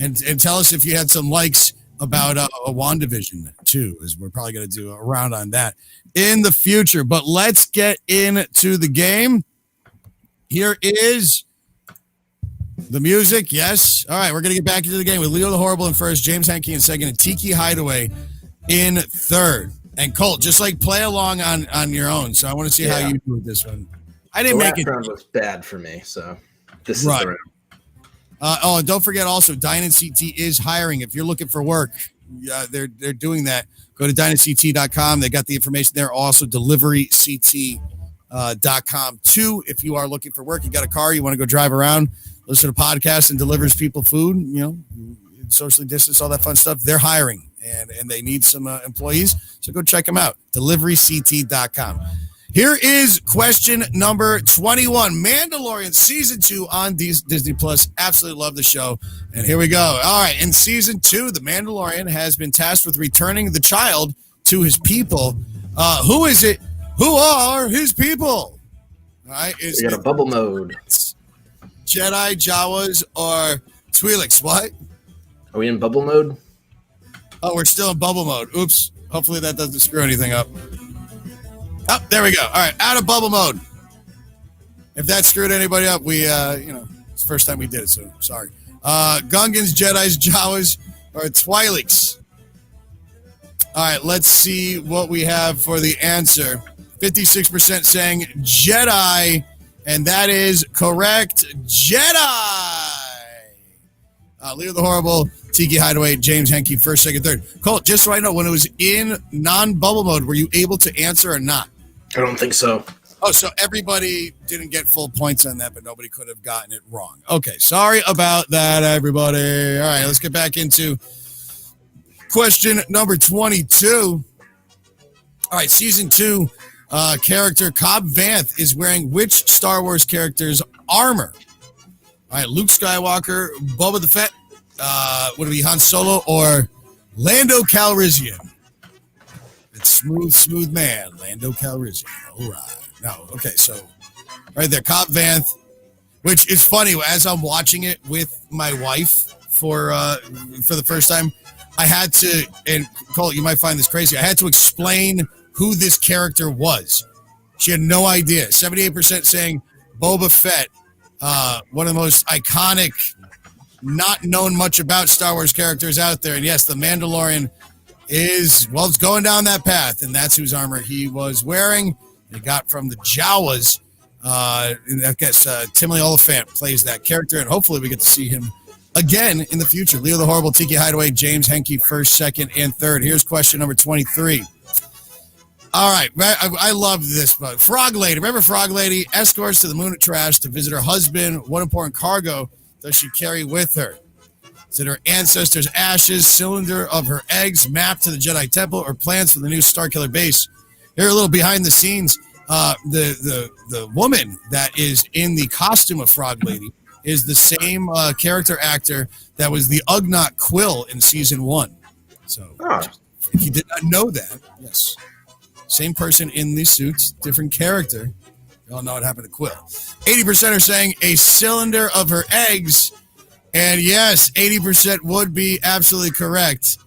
Speaker 2: and tell us if you had some likes about a WandaVision too, as we're probably going to do a round on that in the future. But let's get into the game. Here is the music. Yes. All right, we're going to get back into the game with Leo the Horrible in first, James Henke in second, and Tiki Hideaway in third. And Colt, just like play along on your own. So I want to see how you do with this one. I didn't make it.
Speaker 3: The last round was bad for me, so this is the round.
Speaker 2: And don't forget also, Dine-In CT is hiring. If you're looking for work, they're doing that. Go to dineinct.com. They got the information there. Also, deliveryct.com too. If you are looking for work, you got a car, you want to go drive around, listen to podcasts, and delivers people food. socially distance, all that fun stuff. They're hiring, and they need some employees. So go check them out. deliveryct.com. Here is question number 21. Mandalorian Season 2 on Disney Plus. Absolutely love the show. And here we go. All right. In Season 2, the Mandalorian has been tasked with returning the child to his people. Who is it? Who are his people? All right.
Speaker 3: We got a bubble mode.
Speaker 2: Jedi, Jawas, or Twi'leks? What?
Speaker 3: Are we in bubble mode?
Speaker 2: Oh, we're still in bubble mode. Oops. Hopefully that doesn't screw anything up. Oh, there we go. All right, out of bubble mode. If that screwed anybody up, we, it's the first time we did it, so sorry. Gungans, Jedis, Jawas, or Twi'leks? All right, let's see what we have for the answer. 56% saying Jedi, and that is correct. Jedi. Leo the Horrible, Tiki Hideaway, James Henke, first, second, third. Colt, just so I know, when it was in non-bubble mode, were you able to answer or not?
Speaker 3: I don't think so.
Speaker 2: Oh, so everybody didn't get full points on that, but nobody could have gotten it wrong. Okay, sorry about that, everybody. All right, let's get back into question number 22. All right, Season 2 character Cobb Vanth is wearing which Star Wars character's armor? All right, Luke Skywalker, Boba the Fett, would it be Han Solo or Lando Calrissian? It's smooth man, Lando Calrissian. All right. No, okay, so right there, Cobb Vanth, which is funny. As I'm watching it with my wife for the first time, I had to, and Cole, you might find this crazy, I had to explain who this character was. She had no idea. 78% saying Boba Fett, one of the most iconic, not known much about Star Wars characters out there. And yes, the Mandalorian is, well, it's going down that path, and that's whose armor he was wearing. He got from the Jawas. And I guess Timothy Oliphant plays that character, and hopefully we get to see him again in the future. Leo the Horrible, Tiki Hideaway, James Henke, first, second, and third. Here's question number 23. All right, I love this, but Frog Lady. Remember Frog Lady? Escorts to the moon of trash to visit her husband. What important cargo does she carry with her? Is it her ancestors' ashes, cylinder of her eggs, map to the Jedi Temple, or plans for the new Starkiller base? Here, a little behind the scenes. The woman that is in the costume of Frog Lady is the same character actor that was the Ugnaught Quill in Season 1. So, if you did not know that, yes. Same person in the suits, different character. You all know what happened to Quill. 80% are saying a cylinder of her eggs. And yes, 80% would be absolutely correct.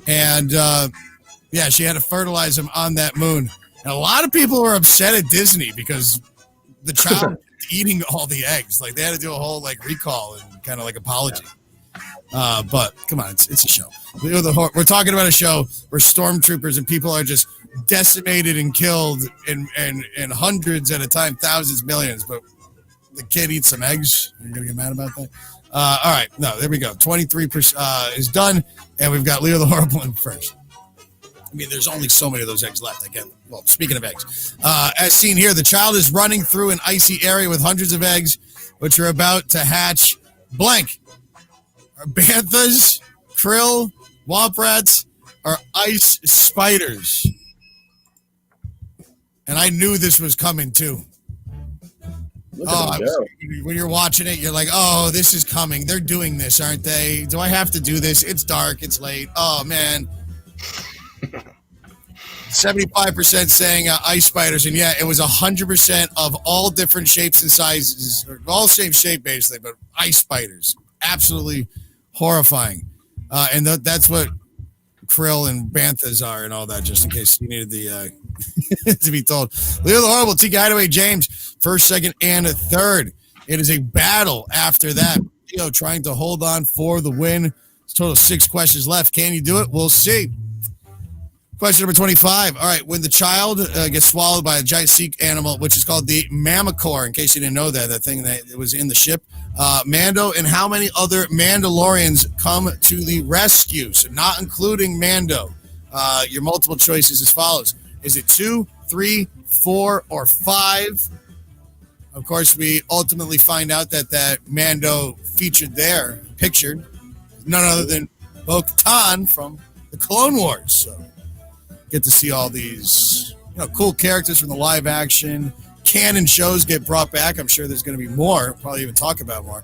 Speaker 2: And yeah, she had to fertilize them on that moon. And a lot of people were upset at Disney because the child eating all the eggs. Like they had to do a whole recall and kind of apology. But come on, it's a show. We're talking about a show where stormtroopers and people are just decimated and killed in hundreds at a time, thousands, millions. But the kid eats some eggs. You're gonna get mad about that? All right, no, there we go. 23% is done, and we've got Leo the Horrible in first. I mean, there's only so many of those eggs left. Again, well, speaking of eggs, as seen here, the child is running through an icy area with hundreds of eggs, which are about to hatch. Blank. Are banthas, krill, womp rats, or ice spiders? And I knew this was coming too. When you're watching it, you're like, oh, this is coming. They're doing this, aren't they? Do I have to do this? It's dark. It's late. Oh, man. 75% saying ice spiders. And yeah, it was 100% of all different shapes and sizes, or all same shape, basically, but ice spiders. Absolutely horrifying. And that's what krill and banthas are and all that, just in case you needed the to be told. Leo the Horrible, Tiki Hideaway, James, first, second, and a third. It is a battle after that. Leo trying to hold on for the win. It's total 6 questions left. Can you do it? We'll see. Question number 25. All right, when the child gets swallowed by a giant sea animal, which is called the Mammacore, in case you didn't know that thing that was in the ship, Mando and how many other Mandalorians come to the rescue? So not including Mando. Your multiple choices as follows. Is it 2, 3, 4, or 5? Of course, we ultimately find out that Mando pictured none other than Bo-Katan from the Clone Wars. So get to see all these cool characters from the live action canon shows get brought back. I'm sure there's going to be more. Probably even talk about more.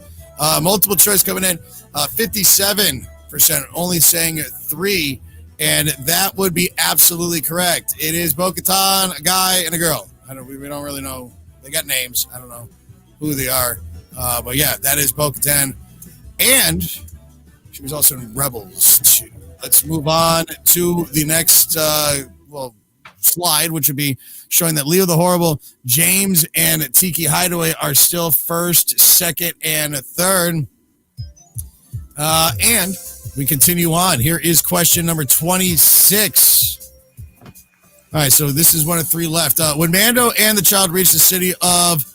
Speaker 2: Multiple choice coming in. 57% only saying 3, and that would be absolutely correct. It is Bo-Katan, a guy and a girl. We don't really know. They got names. I don't know who they are. But yeah, that is Bo-Katan. And she was also in Rebels too. Let's move on to the next slide, which would be showing that Leo the Horrible, James, and Tiki Hideaway are still first, second, and third. And we continue on. Here is question number 26. All right, so this is one of 3 left. When Mando and the child reach the city of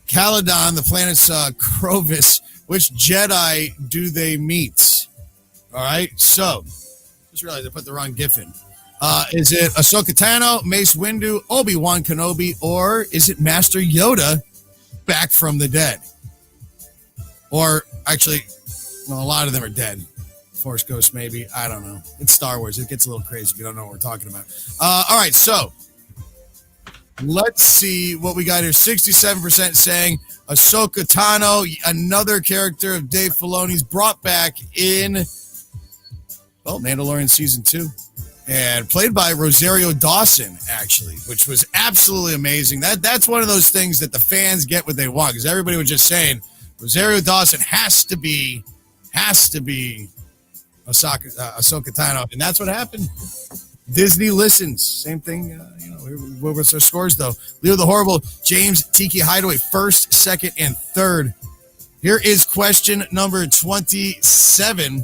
Speaker 2: Caladan, the planet's Crovis, which Jedi do they meet? All right, so just realized I put the wrong GIF in. Is it Ahsoka Tano, Mace Windu, Obi-Wan Kenobi, or is it Master Yoda back from the dead? Or actually, well, a lot of them are dead. Force Ghost, maybe. I don't know. It's Star Wars. It gets a little crazy if you don't know what we're talking about. All right, so let's see what we got here. 67% saying Ahsoka Tano, another character of Dave Filoni's, brought back in, Mandalorian Season 2. And played by Rosario Dawson, actually, which was absolutely amazing. That's one of those things that the fans get what they want, because everybody was just saying Rosario Dawson has to be Ahsoka Tano, and that's what happened. Disney listens. Same thing. What was our scores though? Leo the Horrible, James, Tiki Hideaway, first, second, and third. Here is question number 27.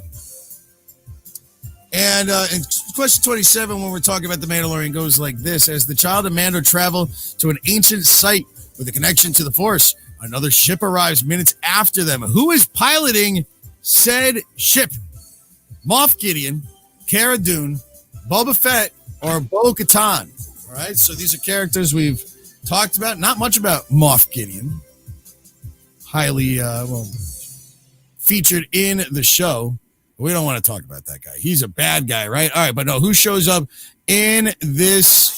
Speaker 2: And in question 27, when we're talking about the Mandalorian, goes like this. As the child and Mando travel to an ancient site with a connection to the Force, another ship arrives minutes after them. Who is piloting said ship? Moff Gideon, Cara Dune, Boba Fett, or Bo-Katan? All right, so these are characters we've talked about. Not much about Moff Gideon. Highly, featured in the show. We don't want to talk about that guy. He's a bad guy, right? All right, but no, who shows up in this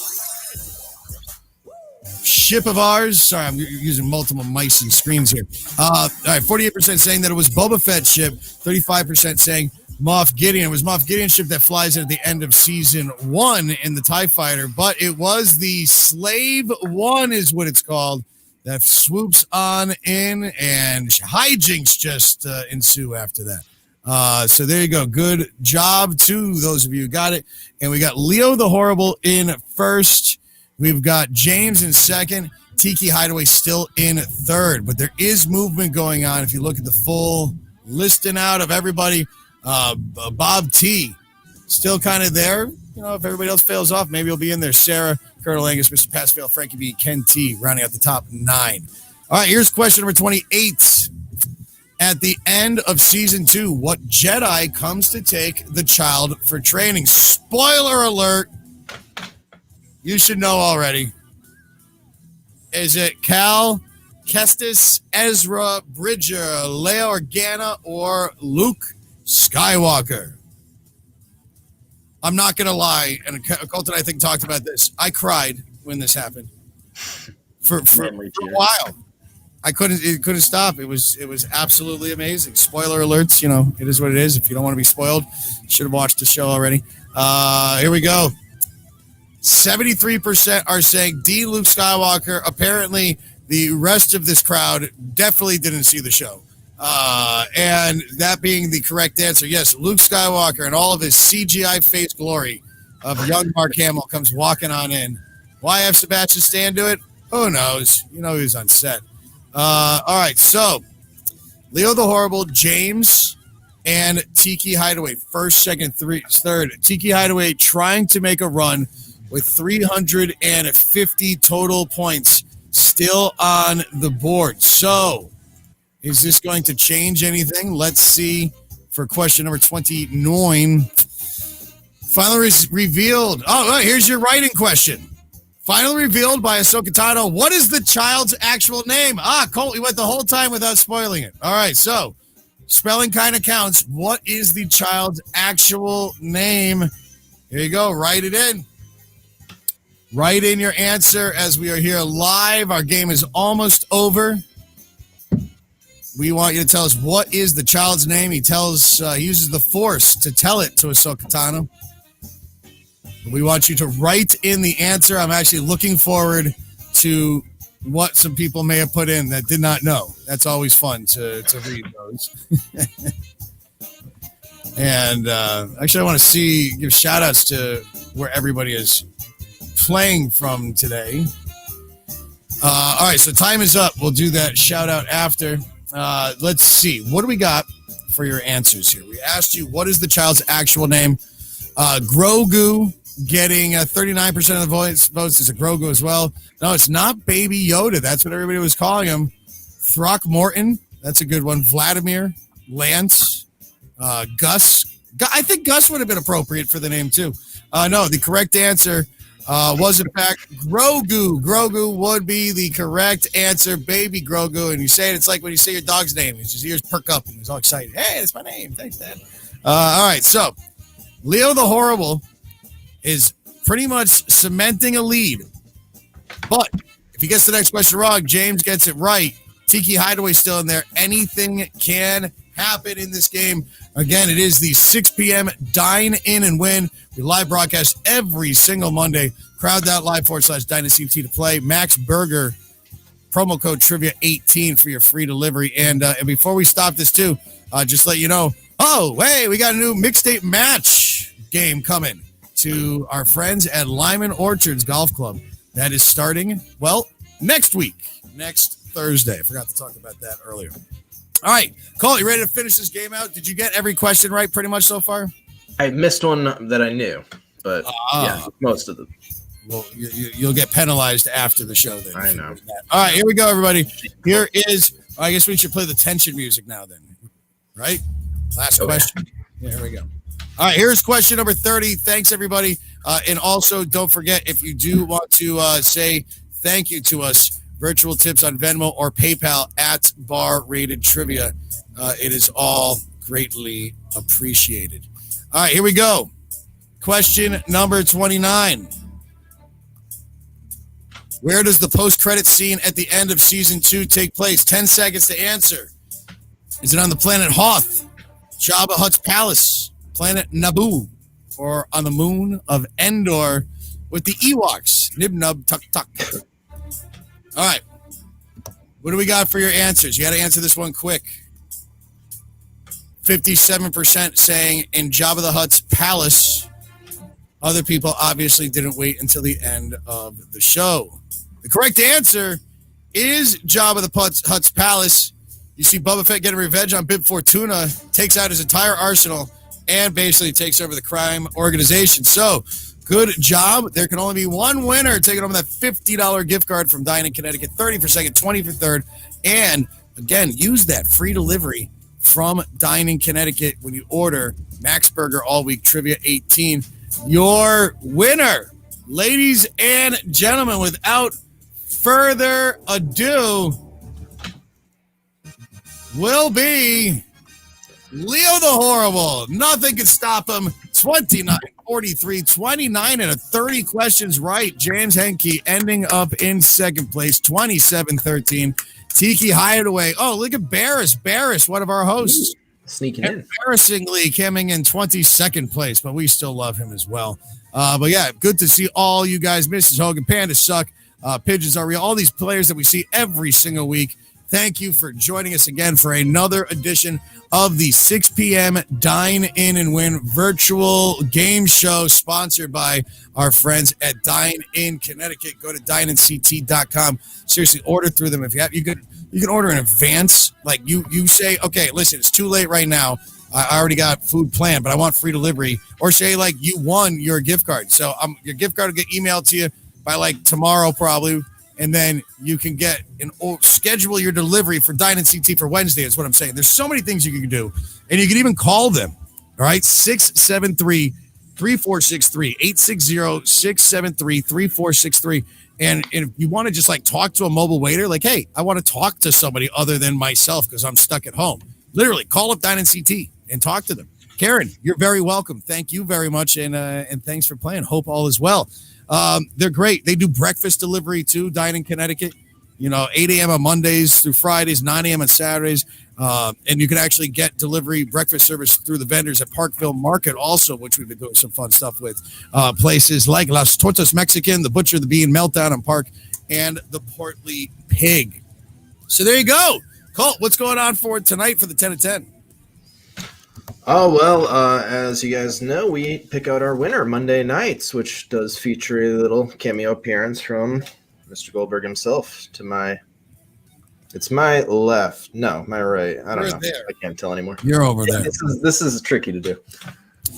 Speaker 2: ship of ours? Sorry, I'm using multiple mice and screens here. All right, 48% saying that it was Boba Fett's ship, 35% saying Moff Gideon. It was Moff Gideon's ship that flies in at the end of season 1 in the TIE Fighter, but it was the Slave 1 is what it's called, that swoops on in, and hijinks just ensue after that. So there you go. Good job to those of you who got it. And we got Leo the Horrible in first. We've got James in second. Tiki Hideaway still in third. But there is movement going on. If you look at the full listing out of everybody, Bob T still kind of there. If everybody else fails off, maybe he'll be in there. Sarah, Colonel Angus, Mr. Pascal, Frankie B, Ken T, rounding out the top 9. All right, here's question number 28. At the end of season 2, what Jedi comes to take the child for training? Spoiler alert. You should know already. Is it Cal, Kestis, Ezra, Bridger, Leia Organa, or Luke Skywalker? I'm not going to lie, and Colton, I think, talked about this. I cried when this happened for a while. It couldn't stop. It was absolutely amazing. Spoiler alerts, it is what it is. If you don't want to be spoiled, you should have watched the show already. Here we go. 73% are saying D. Luke Skywalker. Apparently, the rest of this crowd definitely didn't see the show. And that being the correct answer, yes, Luke Skywalker and all of his CGI face glory of young Mark Hamill comes walking on in. Why have Sebastian Stan do it? Who knows? He was on set. All right, so Leo the Horrible, James, and Tiki Hideaway, first, second, third. Tiki Hideaway trying to make a run with 350 total points still on the board. So is this going to change anything? Let's see for question number 29. Finally revealed. Oh, right, here's your writing question. Finally revealed by Ahsoka Tano. What is the child's actual name? Colt, we went the whole time without spoiling it. All right, so Spelling kind of counts. What is the child's actual name? Here you go. Write it in. Write in your answer as we are here live. Our game is almost over. We want you to tell us what is the child's name. He uses the Force to tell it to Ahsoka Tano. We want you to write in the answer. I'm actually looking forward to what some people may have put in that did not know. That's always fun to read those. And actually, I want to give shout outs to where everybody is playing from today. All right, so time is up. We'll do that shout out after. Let's see. What do we got for your answers here? We asked you, what is the child's actual name? Grogu getting 39% of the votes. Is a Grogu as well. No, it's not Baby Yoda. That's what everybody was calling him. Throckmorton. That's a good one. Vladimir. Lance. Gus. I think Gus would have been appropriate for the name too. No, the correct answer was in fact Grogu. Grogu would be the correct answer. Baby Grogu. And you say it, it's like when you say your dog's name. His ears perk up and he's all excited. Hey, that's my name. Thanks, Dad. All right, so Leo the Horrible is pretty much cementing a lead. But if he gets the next question wrong, James gets it right. Tiki Hideaway still in there. Anything can happen in this game. Again, it is the 6 p.m. Dine-In and Win. We live broadcast every single Monday. Crowd.live/Dynasty to play. Max Burger, promo code Trivia 18 for your free delivery. And before we stop this too, just let you know, hey, we got a new mixtape match game coming to our friends at Lyman Orchards Golf Club. That is starting, next week, next Thursday. I forgot to talk about that earlier. All right, Cole, you ready to finish this game out? Did you get every question right pretty much so far?
Speaker 3: I missed one that I knew, but yeah, most of them.
Speaker 2: Well, you'll get penalized after the show then.
Speaker 3: I know.
Speaker 2: All right, here we go, everybody. Here is, I guess we should play the tension music now then, right? Last question. Yeah, here we go. All right, here's question number 30. Thanks, everybody. And also, don't forget, if you do want to say thank you to us, virtual tips on Venmo or PayPal at Bar Rated Trivia. It is all greatly appreciated. All right, here we go. Question number 29. Where does the post-credit scene at the end of season 2 take place? 10 seconds to answer. Is it on the planet Hoth, Jabba Hutt's palace, planet Naboo, or on the moon of Endor with the Ewoks? Nib nub tuck tuck. All right. What do we got for your answers? You got to answer this one quick. 57% saying in Jabba the Hutt's palace. Other people obviously didn't wait until the end of the show. The correct answer is Jabba the Hutt's palace. You see Boba Fett getting revenge on Bib Fortuna, takes out his entire arsenal, and basically takes over the crime organization. So, good job. There can only be one winner taking over that $50 gift card from Dine-In Connecticut. 30 for second, 20 for third. And, again, use that free delivery from Dine-In Connecticut when you order Max Burger All Week Trivia 18. Your winner, ladies and gentlemen, without further ado, will be Leo the Horrible. Nothing can stop him. 29, 43, 29 and 30 questions right. James Henke ending up in second place, 27-13. Tiki Hideaway. Oh, look at Barris. Barris, one of our hosts.
Speaker 3: Sneaking in.
Speaker 2: Embarrassingly coming in 22nd place, but we still love him as well. But yeah, good to see all you guys. Mrs. Hogan, Pandas Suck, Pigeons Are Real, all these players that we see every single week. Thank you for joining us again for another edition of the 6 p.m. Dine-In and Win virtual game show sponsored by our friends at Dine-In Connecticut. Go to dineinct.com. Seriously, order through them. If you have, you can order in advance. Like you say, okay, listen, it's too late right now. I already got food planned, but I want free delivery. Or say like you won your gift card. So your gift card will get emailed to you by like tomorrow probably. And then you can get schedule your delivery for Dine-In CT for Wednesday is what I'm saying. There's so many things you can do. And you can even call them. All right, 673-3463, 860-673-3463. And if you want to just like talk to a mobile waiter, like, hey, I want to talk to somebody other than myself because I'm stuck at home. Literally, call up Dine-In CT and talk to them. Karen, you're very welcome. Thank you very much, and thanks for playing. Hope all is well. They're great. They do breakfast delivery too, Dine-In Connecticut. 8 a.m. on Mondays through Fridays, 9 a.m. on Saturdays. And you can actually get delivery breakfast service through the vendors at Parkville Market also, which we've been doing some fun stuff with. Places like Las Tortas Mexican, the Butcher, the Bean, Meltdown on Park, and the Portly Pig. So there you go. Colt, what's going on for tonight for the 10 of 10?
Speaker 3: Oh, well, as you guys know, we pick out our winner Monday nights, which does feature a little cameo appearance from Mr. Goldberg himself it's my left. No, my right. I don't know.
Speaker 2: There.
Speaker 3: I can't tell anymore.
Speaker 2: You're over there.
Speaker 3: This is tricky to do.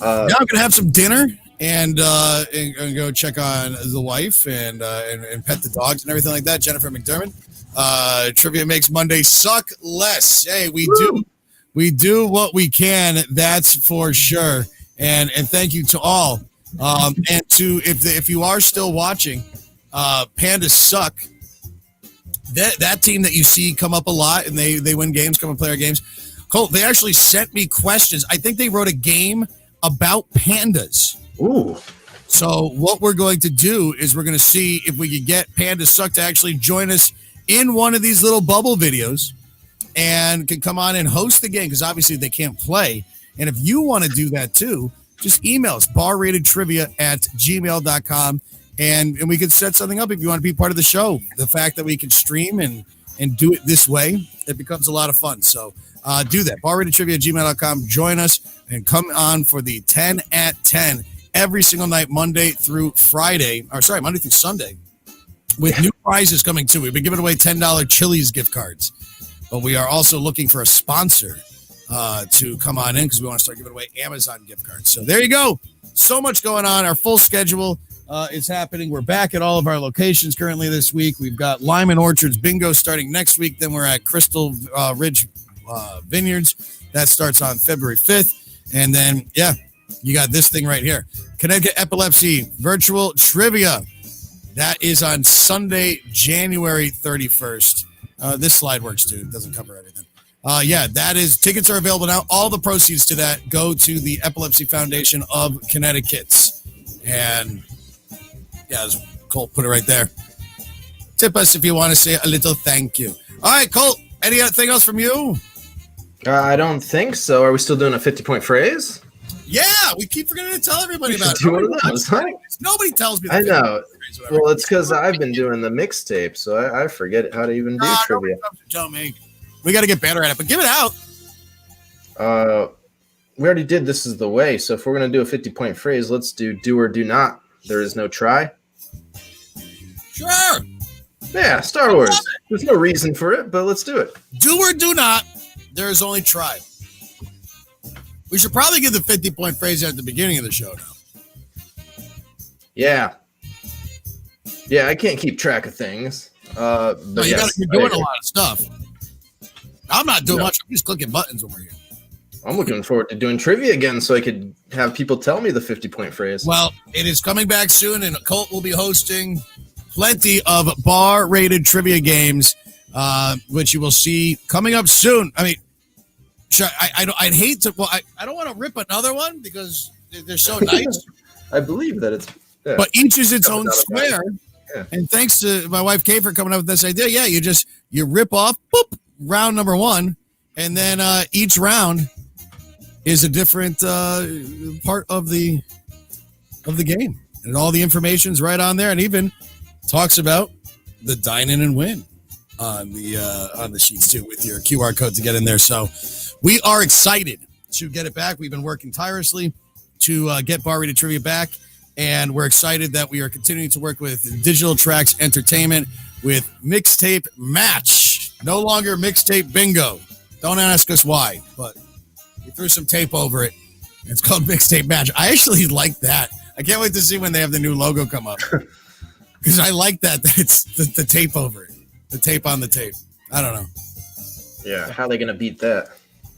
Speaker 2: Now I'm gonna have some dinner and go check on the wife and pet the dogs and everything like that. Jennifer McDermott. Trivia makes Monday suck less. Hey, we do what we can. That's for sure. And thank you to all. And to if you are still watching, Pandas suck. That team that you see come up a lot and they win games, come and play our games. Colt, they actually sent me questions. I think they wrote a game about pandas.
Speaker 3: Ooh.
Speaker 2: So what we're going to do is we're going to see if we could get Pandas Suck to actually join us in one of these little bubble videos and can come on and host the game because obviously they can't play. And if you want to do that too, just email us, barratedtrivia@gmail.com. And we can set something up if you want to be part of the show. The fact that we can stream and do it this way, it becomes a lot of fun. So do that. barratedtrivia@gmail.com. Join us and come on for the 10 at 10 every single night, Monday through Sunday, with new prizes coming too. We've been giving away $10 Chili's gift cards, but we are also looking for a sponsor to come on in because we want to start giving away Amazon gift cards. So there you go. So much going on. Our full schedule is happening. We're back at all of our locations currently this week. We've got Lyman Orchards Bingo starting next week. Then we're at Crystal Ridge Vineyards. That starts on February 5th. And then, you got this thing right here. Connecticut Epilepsy Virtual Trivia. That is on Sunday, January 31st. This slide works, too. It doesn't cover everything. That is, tickets are available now. All the proceeds to that go to the Epilepsy Foundation of Connecticut. And as Colt put it right there. Tip us if you want to say a little thank you. All right, Colt, anything else from you?
Speaker 3: I don't think so. Are we still doing a 50-point phrase?
Speaker 2: Yeah, we keep forgetting to tell everybody about it. Nobody tells me.
Speaker 3: I know. Well, it's because I've been doing the mixtape, so I forget how to even do trivia.
Speaker 2: Tell me. We got to get better at it, but give it out.
Speaker 3: We already did This Is the Way, so if we're going to do a 50-point phrase, let's do or do not. There is no try.
Speaker 2: Sure.
Speaker 3: Yeah, Star Wars. There's no reason for it, but let's do it.
Speaker 2: Do or do not. There is only try. We should probably give the 50-point phrase at the beginning of the show now.
Speaker 3: Yeah. Yeah, I can't keep track of things.
Speaker 2: You're doing a lot of stuff. I'm not doing much. I'm just clicking buttons over here.
Speaker 3: I'm looking forward to doing trivia again so I could have people tell me the 50-point phrase.
Speaker 2: Well, it is coming back soon, and Colt will be hosting plenty of bar-rated trivia games, which you will see coming up soon. I mean, sure, I'd hate to. Well, I don't want to rip another one because they're so nice.
Speaker 3: I believe that it's. Yeah.
Speaker 2: But each is its own square. Yeah. And thanks to my wife Kay for coming up with this idea. Yeah, you rip off boop, round number one, and then each round is a different part of the game, and all the information's right on there, and even talks about the Dine-In and Win on the sheets too with your QR code to get in there. So we are excited to get it back. We've been working tirelessly to get Bar Rated Trivia back, and we're excited that we are continuing to work with Digital Tracks Entertainment with Mixtape Match. No longer Mixtape Bingo. Don't ask us why, but we threw some tape over it. It's called Mixtape Match. I actually like that. I can't wait to see when they have the new logo come up. Because I like that it's the tape over it. The tape on the tape. I don't know.
Speaker 3: Yeah, how are they going to beat that?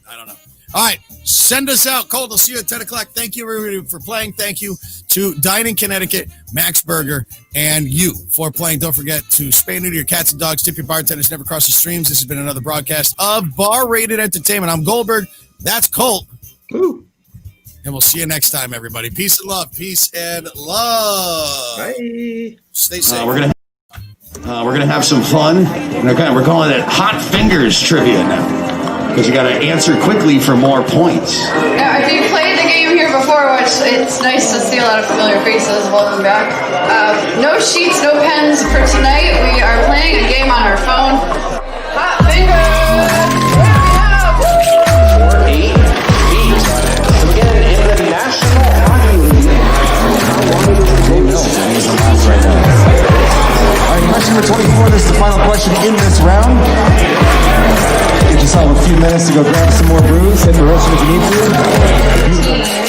Speaker 2: I don't know. All right. Send us out. Colt, I'll see you at 10 o'clock. Thank you, everybody, for playing. Thank you to Dine-In Connecticut, Max Burger, and you for playing. Don't forget to spay neuter your cats and dogs. Tip your bartenders. Never cross the streams. This has been another broadcast of Bar Rated Entertainment. I'm Goldberg. That's Colt.
Speaker 3: Woo.
Speaker 2: And we'll see you next time, everybody. Peace and love. Peace and love.
Speaker 3: Bye.
Speaker 2: Stay safe.
Speaker 4: We're gonna have some fun. We're calling it Hot Fingers Trivia now. Because you got to answer quickly for more points.
Speaker 5: Yeah, if you played the game here before, which it's nice to see a lot of familiar faces, welcome back. No sheets, no pens for tonight. We are playing a game on our phone. Hot fingers!
Speaker 6: For 8 feet. So again, in the National Hockey League, how long does the game go? Right now.
Speaker 7: All right, question number 24. This is the final question in this round. Get yourself a few minutes to go grab some more brews. Hit the restroom if you need to.